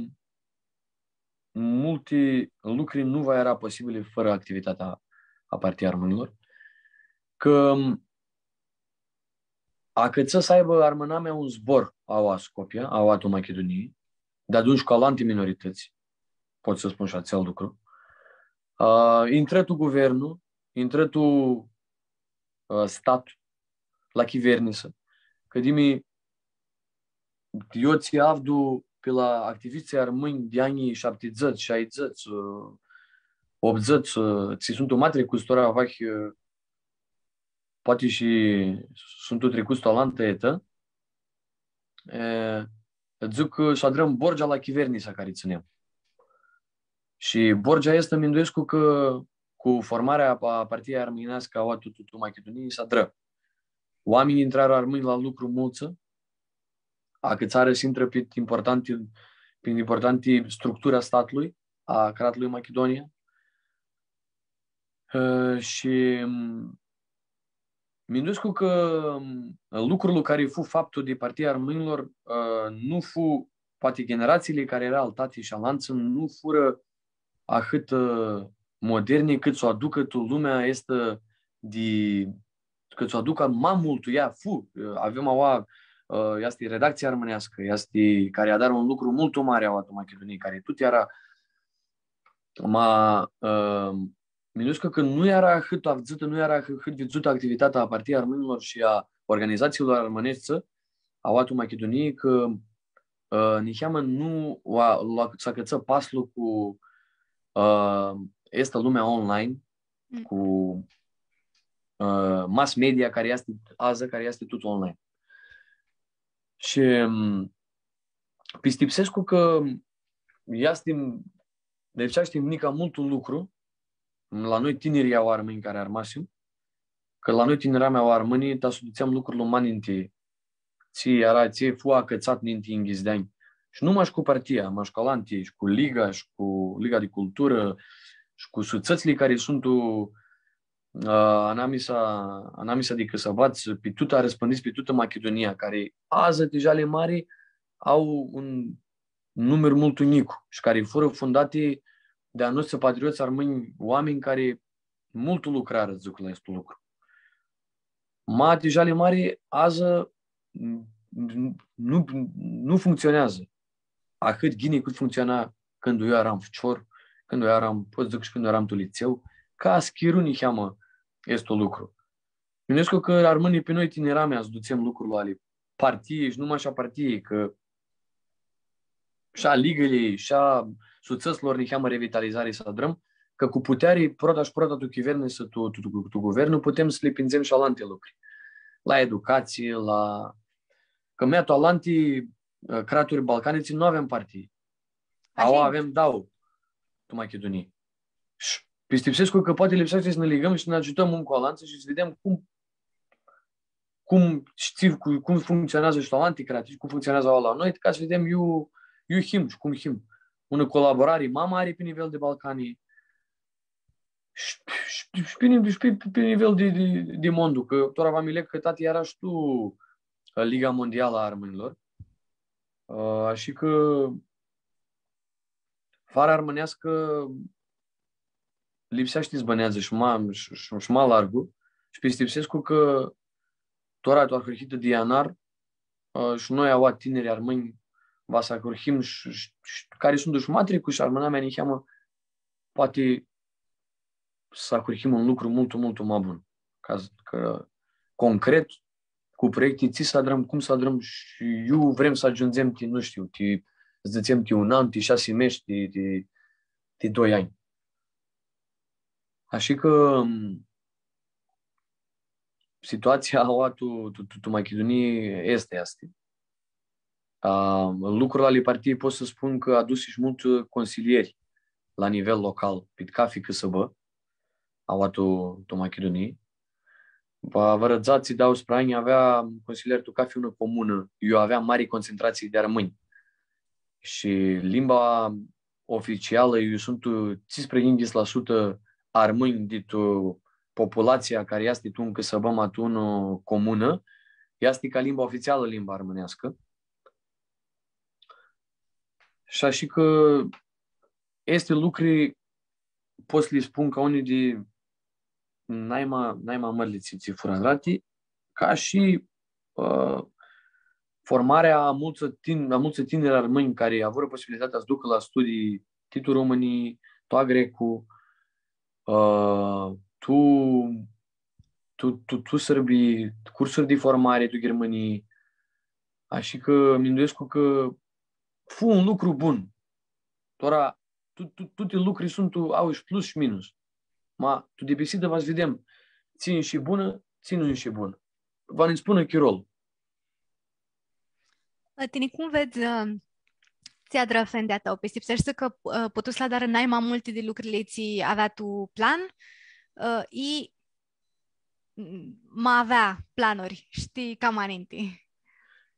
multe lucruri nu va era posibile fără activitatea a Partii Armânilor, că a căță să aibă armânamea un zbor a Scopia, a Macedonie, de atunci ca la antiminorități, pot să spun și acel lucru. Intră tu guvernul, intră tu statul la chivernisă, că dimi eu ți avdu pe la activiții armâni de anii 70, 60, 80, ți sunt o matre custora vachi, poate și sunt o trecut stolantă etă, zic că și adrăm Borgia la Chivernisa care ținem. Și Borgia este minduiescu că cu formarea a Partiei Armânească a tu Macedoniei s-a dră. Oamenii intrară armâni la lucru mulță, a că țară se intră pe importante structura statului, a Cratului Macedonia. Și mi-nduscu că lucrul care fu faptul de Partia Armânilor nu fu, poate generațiile care erau altate și alanță, nu fură ahât moderne cât să o aducă tu lumea este cât să o aducă mai mult ea fu. Avem este redacția armânească, este care a dat un lucru mult mare a Macedoniei, care tot era minuscă că nu era cât avzută, nu era cât vizută activitatea a Partiei Armânilor și a organizațiilor armânești a Macedoniei, că niheamă nu s-a căță paslu cu este lumea online, cu mass media care este azi, care este tot online. Și Pistipsescu că deci știm nica mult un lucru, la noi tinerii au armâni care armasim, că la noi tinerea mea au armânii, dar sudițeam lucrurile umane în tie. Ție fu acățat ninti în ghizdeani. Și nu cu partia, maș cu Alanti, și cu Liga, și cu Liga de Cultură, și cu suțățile care sunt anamisa de Căsăvați, pe tuta răspândiți pe tută Macedonia, care azi deja le mari au un număr mult unic și care fură fundate de a noștri patrioți armâni, oameni care mult lucrare zic la acest lucru. Deja le mari azi nu funcționează. Cât gine cât funcționa când eu eram fucior, când eu eram, pot zic și când eu eram tu liceu, ca schiruni cheamă este lucru. Gândesc că armânii pe noi tineramea îți ducem lucrul ale partiei și numai așa partiei, că și-a ligălii, și-a suțăților ne cheamă revitalizare să adrăm, că cu puterii prota și prota tu chiverne să tu guvernul putem să le pinzem și alante lucruri. La educație, la... Că mea tu alanti craturi balcaniții nu avem partii. Avem tu Macedonie. Și pistipsesc că poate lipsește să ne ligăm și să ne ajutăm unul cu alanță și să vedem cum funcționează și alantii creativi, cum funcționează la noi, ca să vedem eu him și cum him. Una colaborare mama are pe nivel de Balcanii și pe nivel de mondul, că doar v-am ilec că tati era și tu Liga Mondială a Armânilor. Și că fara armânească lipsește zbănează și mai largul și pistipsescu că tora tu arhărhită de ianar și noi au tineri armâni va să arhărhim și care sunt dușmatri cu și armâna mea ne cheamă poate să arhărhim un lucru mult, mult mai bun. Că concret cu proiecte ți să adrăm, cum să adrăm și eu vrem să ajungem, nu știu, îți dățem un an, 6 mesi, de 2 ani. Așa că situația tu Macedonie este asta. Lucrul ale partiei pot să spun că a adus și mult consilieri la nivel local, pe cafi că să bă, tu Macedonie. Vă rădzați, dau spre ani, avea consilier tu cafi una comună, eu aveam mari concentrații de armâni. Și limba oficială, eu sunt 15% armâni de populația care este tu încă să băm atună comună, este ca limba oficială, limba armânească. Și așa că este lucruri, pot să le spun ca unii de naima mărliții furagrati, ca și formarea a mulți tineri armâni care au avut posibilitatea să ducă la studii titul Românii, tu grecu, tu sărbii, cursuri de formare, tu Germanii. Așa că mi îndoiesc că fu un lucru bun. Toate lucruri sunt, au și plus și minus. Tu de besidă v-ați vedem, țin și bună, țin și bună. V-am spune chirol. Tine, cum vezi ți-a drăfendea tău? Pe stipsești că potus la dar n-ai mai multe de lucrurile ți avea tu plan i mai avea planuri, știi, cam aninti.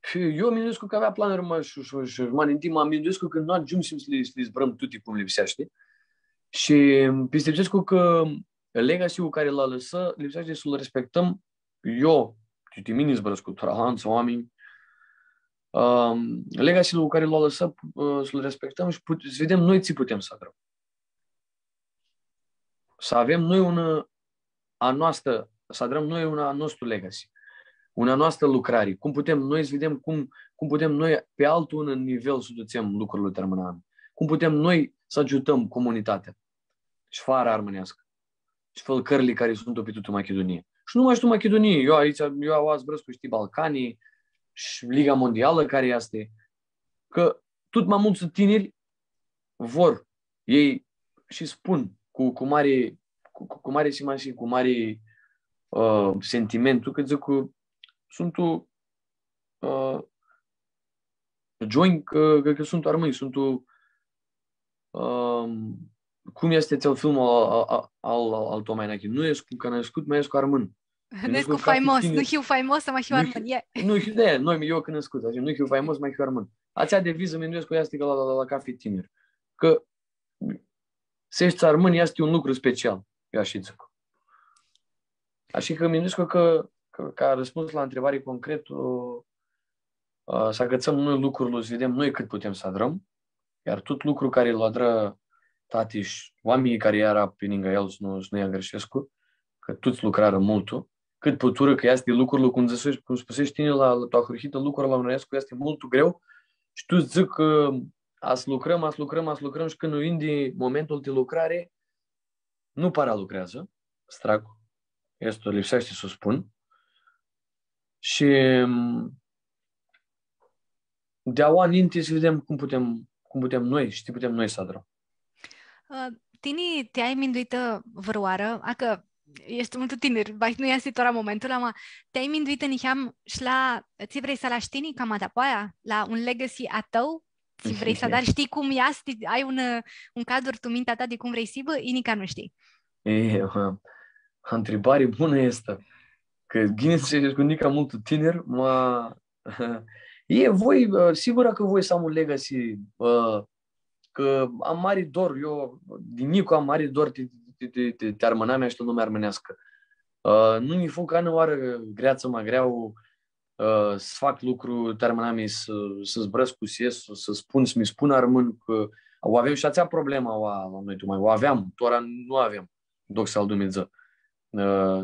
Și eu mi gândesc că avea planuri mă amintim că nu ajungem să le zbrăm tuti cum lipsește. Și pistepsesc că legacy-ul care l-a lăsat, lipsește să-l respectăm eu, și mine zbrăscut, rahanță, oameni, legacy-ul care l-a lăsat să-l respectăm și să vedem noi ce putem să adrăm. Să avem noi să adrăm noi una a nostru legacy, una noastră lucrare. Cum putem noi să vedem cum putem noi pe altul un nivel să ducem lucrurile terminale. Cum putem noi să ajutăm comunitatea și fara armânească și fălcările care sunt pe toată Macedonie. Și nu mai știu Macedonie. Eu au azi brăscu, știi, Balcanii și Liga Mondială care este. Că tot mai mulți tineri vor ei și spun cu mare simanță și cu mare sentimentul că zic că sunt join că sunt armâni, sunt cum este cel filmul al Tomai Nachi? Nu ești cu născut, mai ești cu armân. Nu ești cu faimos, nu hiu faimos, mai hiu armân. Nu hiu, noi eu când născut, nu hiu faimos, mai hiu armân. Ația de viză mi cu ea stigă la cafe tineri. Că să ești armân este un lucru special. Eu așa zic. Așa că mi că ca răspuns la întrebare concret, să agățăm noi lucrurile, să vedem noi cât putem să adrăm, iar tot lucru care îl adră tati și oamenii care era pe lângă el să nu ia greșescu, că toți lucrară multul, cât putură că este lucrurile, cum spusești tine la toahurhită, lucrurile la unăiescu este mult greu și tu zic că ați lucrăm și când nu vinde momentul de lucrare, nu para lucrează, stracu, este lipsește să spun. Și de-a înainte să vedem cum putem noi și ce putem noi să adrăm. Tini, te-ai minduită vrăoară, că ești mult tineri, vai nu este doar momentul, ama te-ai minduită niham și ți vrei să lași tini cam atapoaia, la un legacy a tău? Ți vrei să dar știi cum este, ai un cadru tu mintea ta de cum vrei să bă, inica nu știi. Întrebare bună este. Că ghineți și gândica mult tineri, voi, sigur că voi să am un legacy, că am mare dor, eu din micu am mare dor de armâna mea și de lumea armânească. Nu mi fug ană oară greață mă greau să fac lucru de armâna mea să zbrăsc cu ses, să-mi spun armân că o avem și ația problema la noi, o aveam, doar nu aveam, dox al Dumnezeu.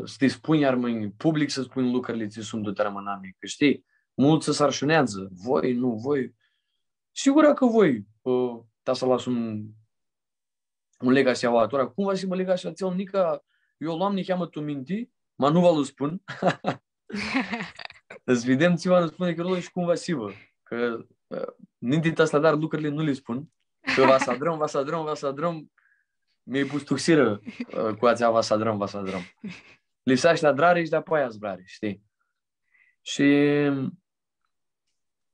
Să te spuni armâni, public să spuni lucrurile ți sunt de armâna mea, că știi, mulți se sarșunează, voi. Sigur că voi, ta să las un legacy avatora. Cum va să mă legacy la țel nica, eu l-am ni cheamă tu minti, ma nu vă-l spun. Să vedem ce vă spune că și cum va să vă. Că ninti asta dar lucrurile nu le spun. Că va să adrăm, mi-ai pus tuxiră cu ația va să adrăm. Lipsește la drare și de-apoi aia zbrare, știi? Și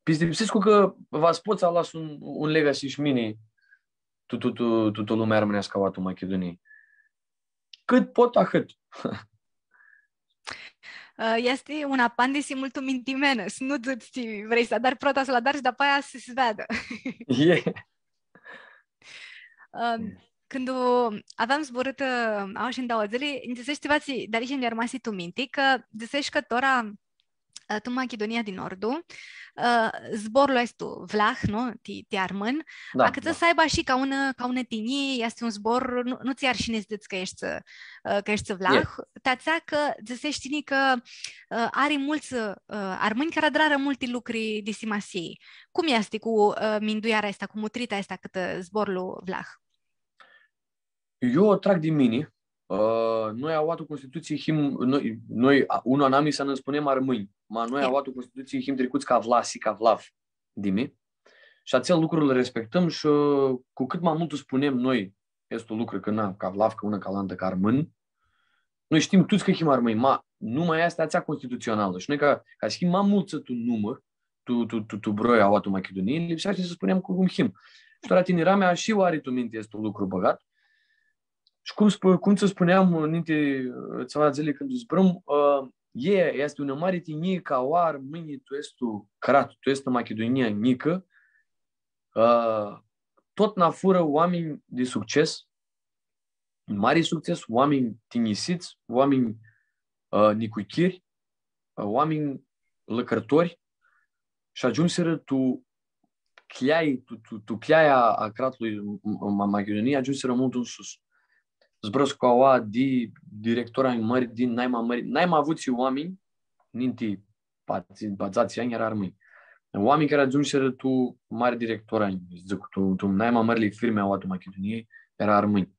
piste cu că v-ați pot să las un legacy și mine tu lumea armânească a Macedoniei. Cât pot, atât. Este un apandisi mult mintimenes. Nu ți vrei să dar prota să la dar și de aia să se vadă. Când aveam zborât au și în două zile, înțelegeți ceva, dar și rămasi tu minti că desești că tora tu Macedonia din Nordul, zborul este vlah, nu? Ti armân, a cât să aibă și ca una tini, este un zbor, nu ți-ar și nezdeți că ești vlah, tațea că desești tini că are mulți armâni care adrară multe lucruri de simasiei. Cum este cu minduiarea asta, cu mutrita asta cât zborul vlah? Eu o trag din mine. Noi au luat o Constituție noi una nami să ne spunem armâni, ma noi au luat o Constituție him trecuți ca vlasi, ca vlav dimi. Și acel lucru îl respectăm și cu cât mai mult spunem noi este un lucru că ca vlav, că una calantă, ca armân, noi știm toți că him armâni, ma nu mai este ația constituțională. Și noi ca să him mai mult să tu număr, tu broi au luat o Macedoniei, lipsește să spunem cum him. Și toată tinera mea și oare tu minte este un lucru băgat. Și cum să spuneam înainte ceva zile când zbrăm, este una mare tinie ca oar mâine tu ești crat, tu ești în Macedonia mică, tot în afară oameni de succes, mare succes, oameni tinisiți, oameni nicuchiri, oameni lăcărtori și ajunseră tu cheia a cratului în Macedonia, ajunseră mult în sus. Zbrăscoaua de directora mări din naima mări. Naima avut și oameni, ninti bazați ani era armâni. Oameni care ajunseră tu mari directori ani. Zic, tu naima mările firme au atu Macedoniei era armâni.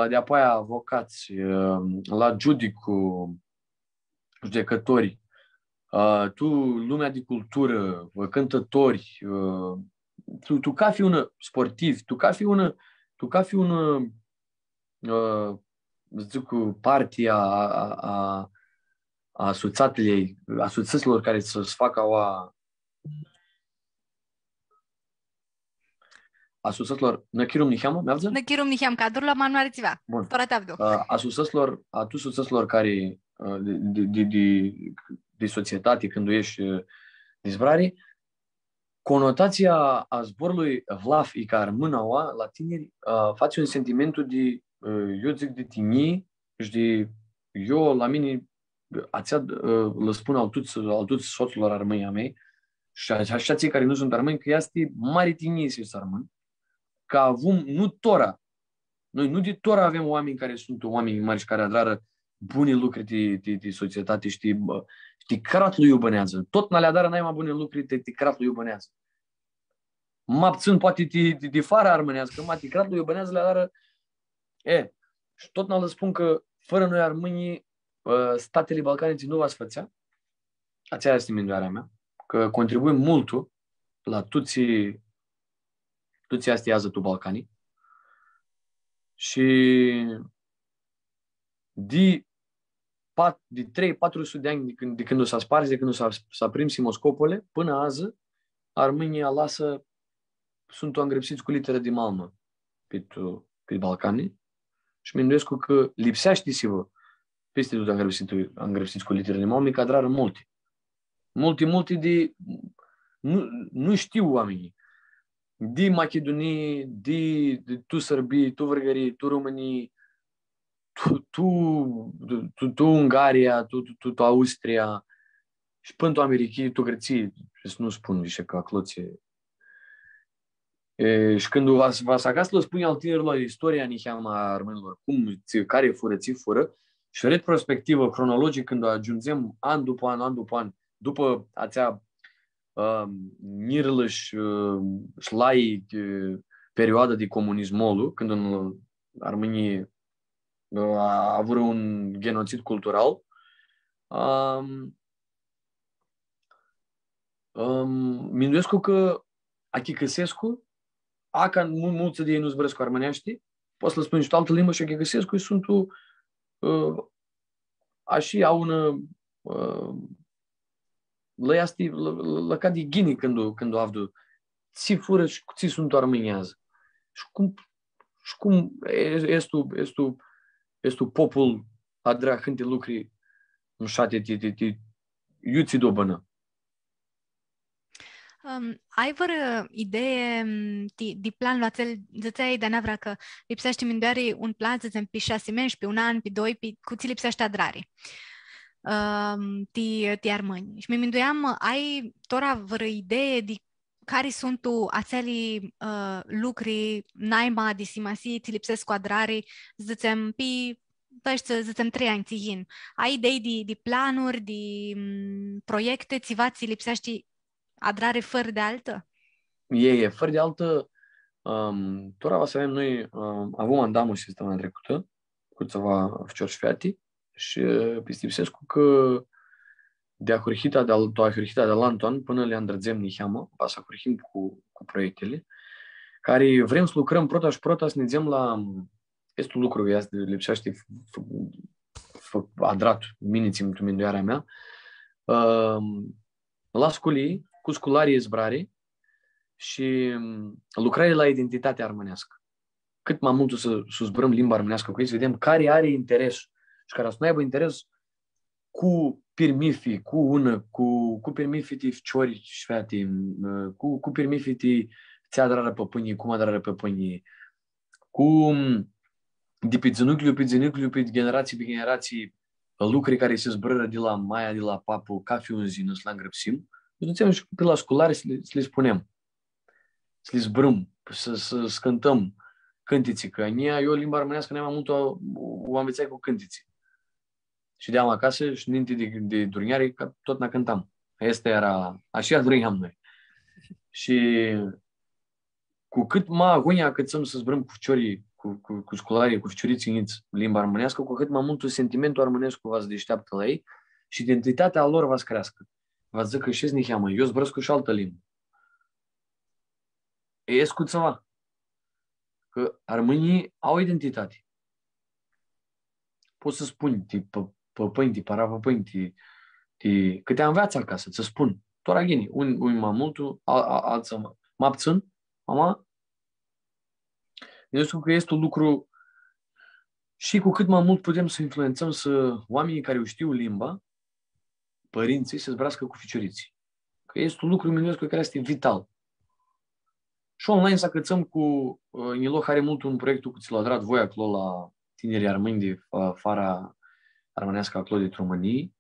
De apoi avocați, la judicu, judecători, tu lumea de cultură, cântători, tu ca fi un sportiv, tu ca fi un zic, partea a asociațiilor care să-ți facă asociațiilor năchirum niham, mi-avză? Năchirum niham, cadrul la manuare țiva. Bun. Asociațiilor care de societate când ești dezbrare, conotația a zborului Vlaf i ca mânaua la tineri face un sentimentul de, eu zic de tinii și de, eu la mine, ația le spun al tuți soților armâni a mei și așa cei care nu sunt armâni, că este mari tinii să armâni, că avem, nu tora. Noi nu de tora avem oameni care sunt oameni mari și care adrară bune lucruri de societate, știi, cratul iubănează. Tot n-alea dară n-ai mai bune lucruri, te cratul iubănează. Mă abțin poate de fară armânească, mă cratul iubănează le dară. Și tot n-al spun că fără noi armânii, statele balcanice nu va sfățea. Aceea este mindoarea mea, că contribuim mult la toți astea ază tu Balcanii. Și de 3-400 de ani de când o s-a spars, de când o s-a prins Simoscopole, până azi, Armenia lasă, sunt îngrepsiți cu litere de Malmă pe Balcanii și mă îndoiesc că lipsește să peste tot îngrepsiți cu litere de Malmă, că adrară multe. Multe de... Nu știu oamenii. De Macedonie, de tu Sărbii, tu Vărgării, tu Românii, tu Ungaria, tu Austria și până tu Americii, tu Grății, să nu spun niște ca cloție. Și când va să acasă, le spune al tinerilor istoria niheama armenilor, care fură, și retrospectivă, cronologic, când ajungem an după an, după ațea nirlăși șlai perioada de comunismul, când în Armenie a avut un genocid cultural, mi-nduiesc că Achicăsescu, aca mulți de ei nu zbăresc cu armânești, poți să le spun și altă limbă și Achicăsescu sunt așa au la ca de ghini când o avdu ți fură și ți sunt armânează. Și cum este popul adrea hânte lucri mșate iuți dobănă. Ai vreo idee de plan la cel zăței de navra că lipsește mindoare un plan să pe 6 mesi, pe un an, pe 2, cu ți lipsește adrare. Ti armâni. Și mi mindoiam, ai tora vreo idee de care sunt acele lucruri naima de simasi ți lipsesc cu adrare, zicem, zicem 3 ani țihin. Ai idei de planuri, de proiecte, ți lipsește adrare fără de altă? Fără de altă, tora va să avem noi, avem andamul și săptămâna trecută, cu ceva fciorșfeati, și pistipsescu că de ahurhita de Lanton până le îndrăzem niheamă, va să ahurhim cu proiectele, care vrem să lucrăm prota să ne zem la estul lucru, ea lipsește adrat, minițim tu mindoiarea mea, la sculii, cu scularii zbrare și lucrare la identitatea armânească. Cât mai mult să zbrăm limba armânească cu ei, să vedem care are interes și care să nu aibă interes cu pirmifi, cu pirmifi de ficiori șfeati, cu pirmifi de ți-adrară pe pâinii, cum adrară pe pâinii, cu de pe ținucliu, pe generații, lucruri care se zbrără de la Maia, de la Papu, ca fi un zi, nu să le îngrăpsim. Ducem și pe la scolare să le spunem, să le zbrâm, să cântăm cântiții, că eu limba românească n-am mult o învețai cu cântiții. Și de-am acasă și înainte de durniare, tot ne cântam. Asta era, așa vrem noi. Și cu cât mai agonia cât să zbrâm cu ficiorii, cu scolarii, cu ficioriții în limba românească, cu cât mai mult sentimentul armânesc va să deșteaptă la ei și identitatea lor va să crească. Va zic că și-ți niheamă, eu zbrăsc cu și altă limbă. Ies cu ceva. Că armânii au identitate. Poți să spuni, pe păinti, parapăpăinti, că te înveață acasă, să spun. Doar aghini, unii mai multul, alții mă abțin, mama. Eu spun că este un lucru și cu cât mai mult putem să influențăm oamenii care știu limba, părinții, să zbrească cu ficioriții. Că este un lucru minunat care este vital. Și online să cățăm cu Nilo care mult un proiectul cu ți-l-a voi acolo la tinerii armâni de fara armânească acolo de României.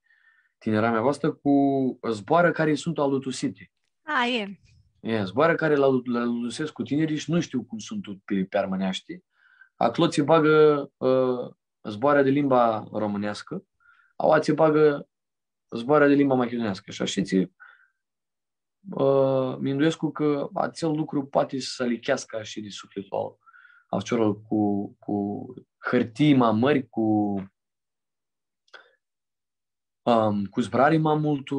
Tinera mea voastră cu zboară care sunt alutusite. E. Zboară care la alutusesc cu tinerii și nu știu cum sunt pe armâneaște. Acolo ți bagă zboară de limba românească, au ți bagă zboară de limba macedonească. Și așa ți mi-nduiesc că acel lucru poate să lichească și de sufletul al celor cu hârtii mai mari, cu zbrari mai mult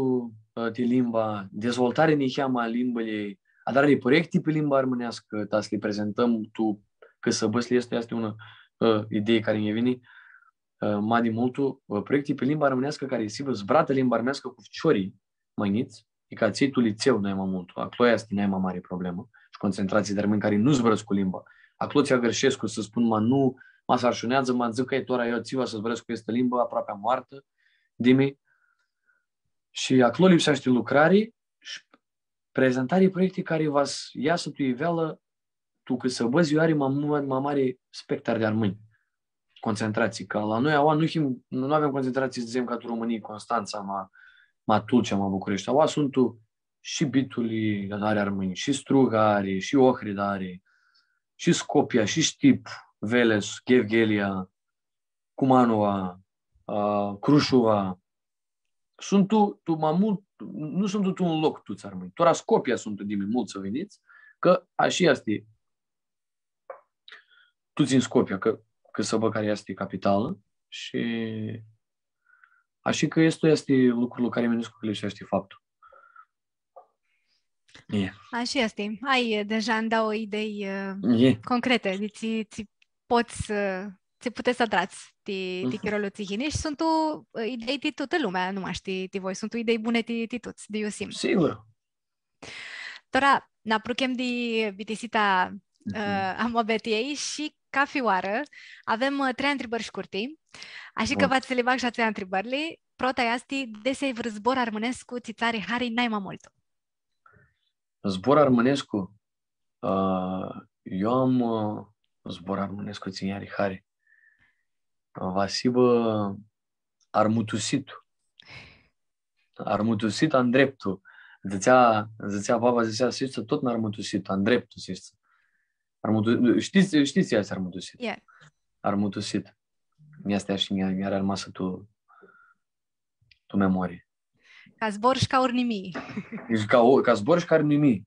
de limba, dezvoltare ne cheamă limbele, dar de proiecte pe limba armânească, să le prezentăm tu, că să băsli este una idee care mi-e vine mai de multul, proiecte pe limba armânească care se zbrată limba armânească cu ficiorii măniți, e ca ții tu liceu n-ai mai mult, acolo este n-ai mai mare problemă și concentrații de armâni care nu zbrăți cu limba. Acolo ți-a gărșesc să spun, nu, mă sarșunează, mă zic că e tora eu țiva să zbrăți cu este limbă aproape moartă, dimi. Și acolo lipsește lucrare și prezentarea proiecte care va iasă tu iveală tu că să băzi eu are mai mare spectar de armâni. Concentrații. Că la noi nu avem concentrații, să zicem, ca tu România, Constanța, Tulcea, București. Sunt tu și Bituli are armâni, și Struga are, și Ohrid are, și Scopia, și Știp, Veles, Gevgelia, Cumanova, Crușova. Sunt tu mai mult, nu sunt tu un loc tu țarmâni. Tora Scopia sunt din mult să veniți, că așa este. Tu țin Scopia, că Săbă care este capitală și așa că este lucrul care mi-a că lipsește faptul. Așa este. Deja îmi dau idei concrete. Ți puteți să trați de chirolul țihine și sunt idei de toată lumea, nu mai știi de voi, sunt idei bune de toți, de eu simt. Sigur. Tora, napruchem de bitisita amobetiei și ca fioară avem 3 întrebări scurte, așa că v-ați să le bag și ația întrebările. Prota este desei vreo zbor armânescu ți țari hari n-ai mai mult. Zbor armânescu? Eu am zbor armânescu țin iari hari. Vasibă Armutusit în dreptul. Zicea baba, zicea, tot în armutusit, în dreptul, știți ea armutusit? Yeah. Armutusit. Mi-asta și mi-a rămasă tu memorie. Ca zbor și ca urnimii. Ca zbor și ca urnimii.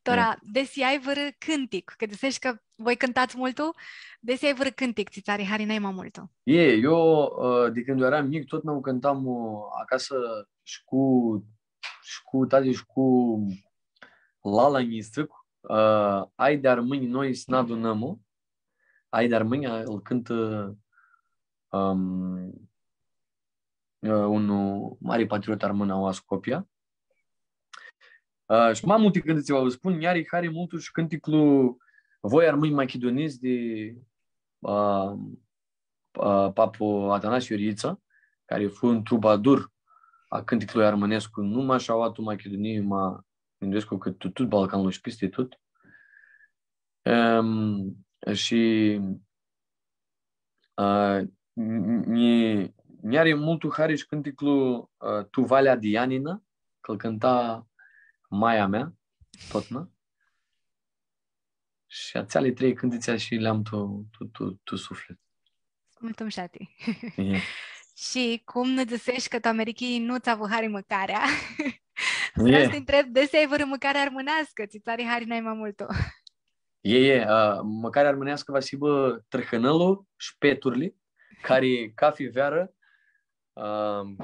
Tora, desi ai vără cântic, că zicești că voi cântați multul, desi ai vără cântic, ți țari hari n-ai mai multul. Eu, de când eu eram mic, tot mă cântam acasă și cu tati și cu Lala Nistrâc. Ai de armâni noi snadu nămu. Ai de armâni îl cântă un mare patriot armân au Scopia. Și mai multe cântăți vă spun, iar care multul și cânticul voi armâni machedoniți de Papu Atanasie Iorița, care fu un trubadur a cânticului armânescu, nu mă așa o Macedonie, mă gândesc că tot Balcanul și peste tot. Și mi-are multul hari și cânticul Tu Valea Dianina, că îl cânta maia mea, totnă. Și ațeale 3 cântăția și le-am tu suflet. Mulțumim, șati. Yeah. Și cum ne zicești că tu americanii nu ți-a avut hari mâncarea? Vreau să te întreb, desi ai vără mâncarea armânească, ți țari hari n-ai mai mult-o. Mâncarea armânească va fi trăhănălul și peturile, care ca fi veară.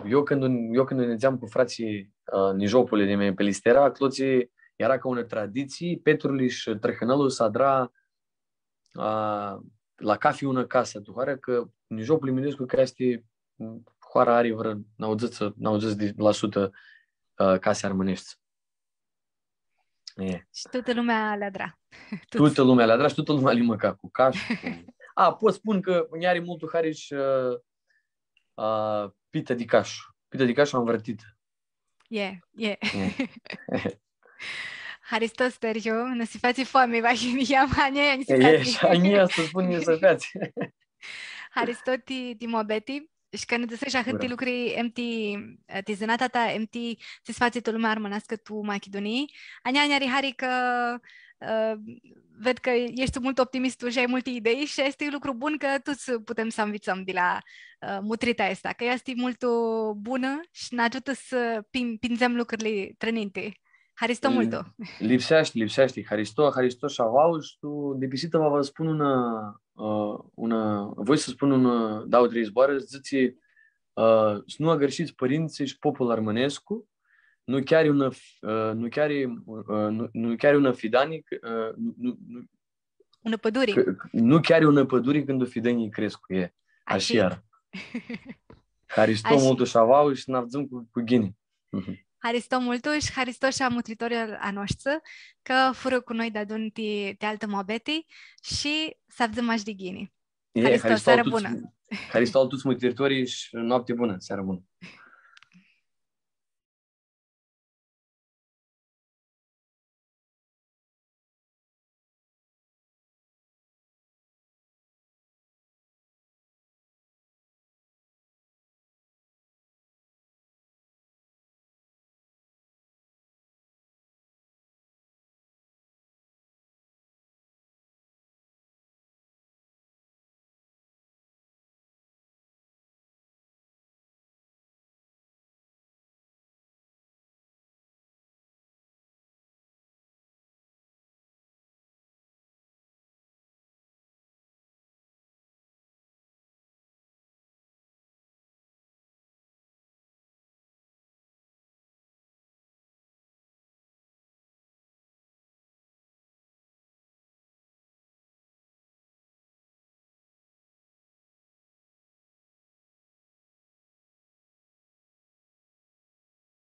Eu când ne zeam cu frații nijopule de mine pe listera, cloții era ca una tradiție, peturile și trăhănălul s-a dra la cafi una casă, tu că nijopule mi că este hoara are vreo 90% case armânești. Și toată lumea le-a dra. Toată lumea le-a dra și toată lumea le mânca cu caș. Pot spun că mi are multul hari și pita de caș. Pita de caș am vrătit. Haristos, Sergio, ne si faci foame, vai și ne si E, faci. și ania să spun eu să fiați. Haristos ti mobeti, și ne dăsai și ti lucri ti zenata ti si faci tu lumea armănească tu Macedonii. Ania rihari că ved că ești mult optimist tu și ai multe idei și este un lucru bun că toți putem să învățăm de la mutrita asta, că este mult bună și ne ajută să pinzăm lucrurile trăninte. Haristo multo. Lipsește. Haristo și Avaus, tu de pisită vă spun voi să spun dau trei zboare, zice, să nu agărșiți părinții și poporul armănescu, nu chiar una fidanic, una pădure. Nu chiar una pădure când o fidanii cresc cu e. Așa iar. Haristo multo și Avaus și n-avzăm cu ghini. Haristo multo și Haristo și amutritoriul a noastră, că fură cu noi de adun te altă mobeti și să avzăm aș de ghini. Haristo, seară bună! Haristo altuți mutritorii și noapte bună, seară bună!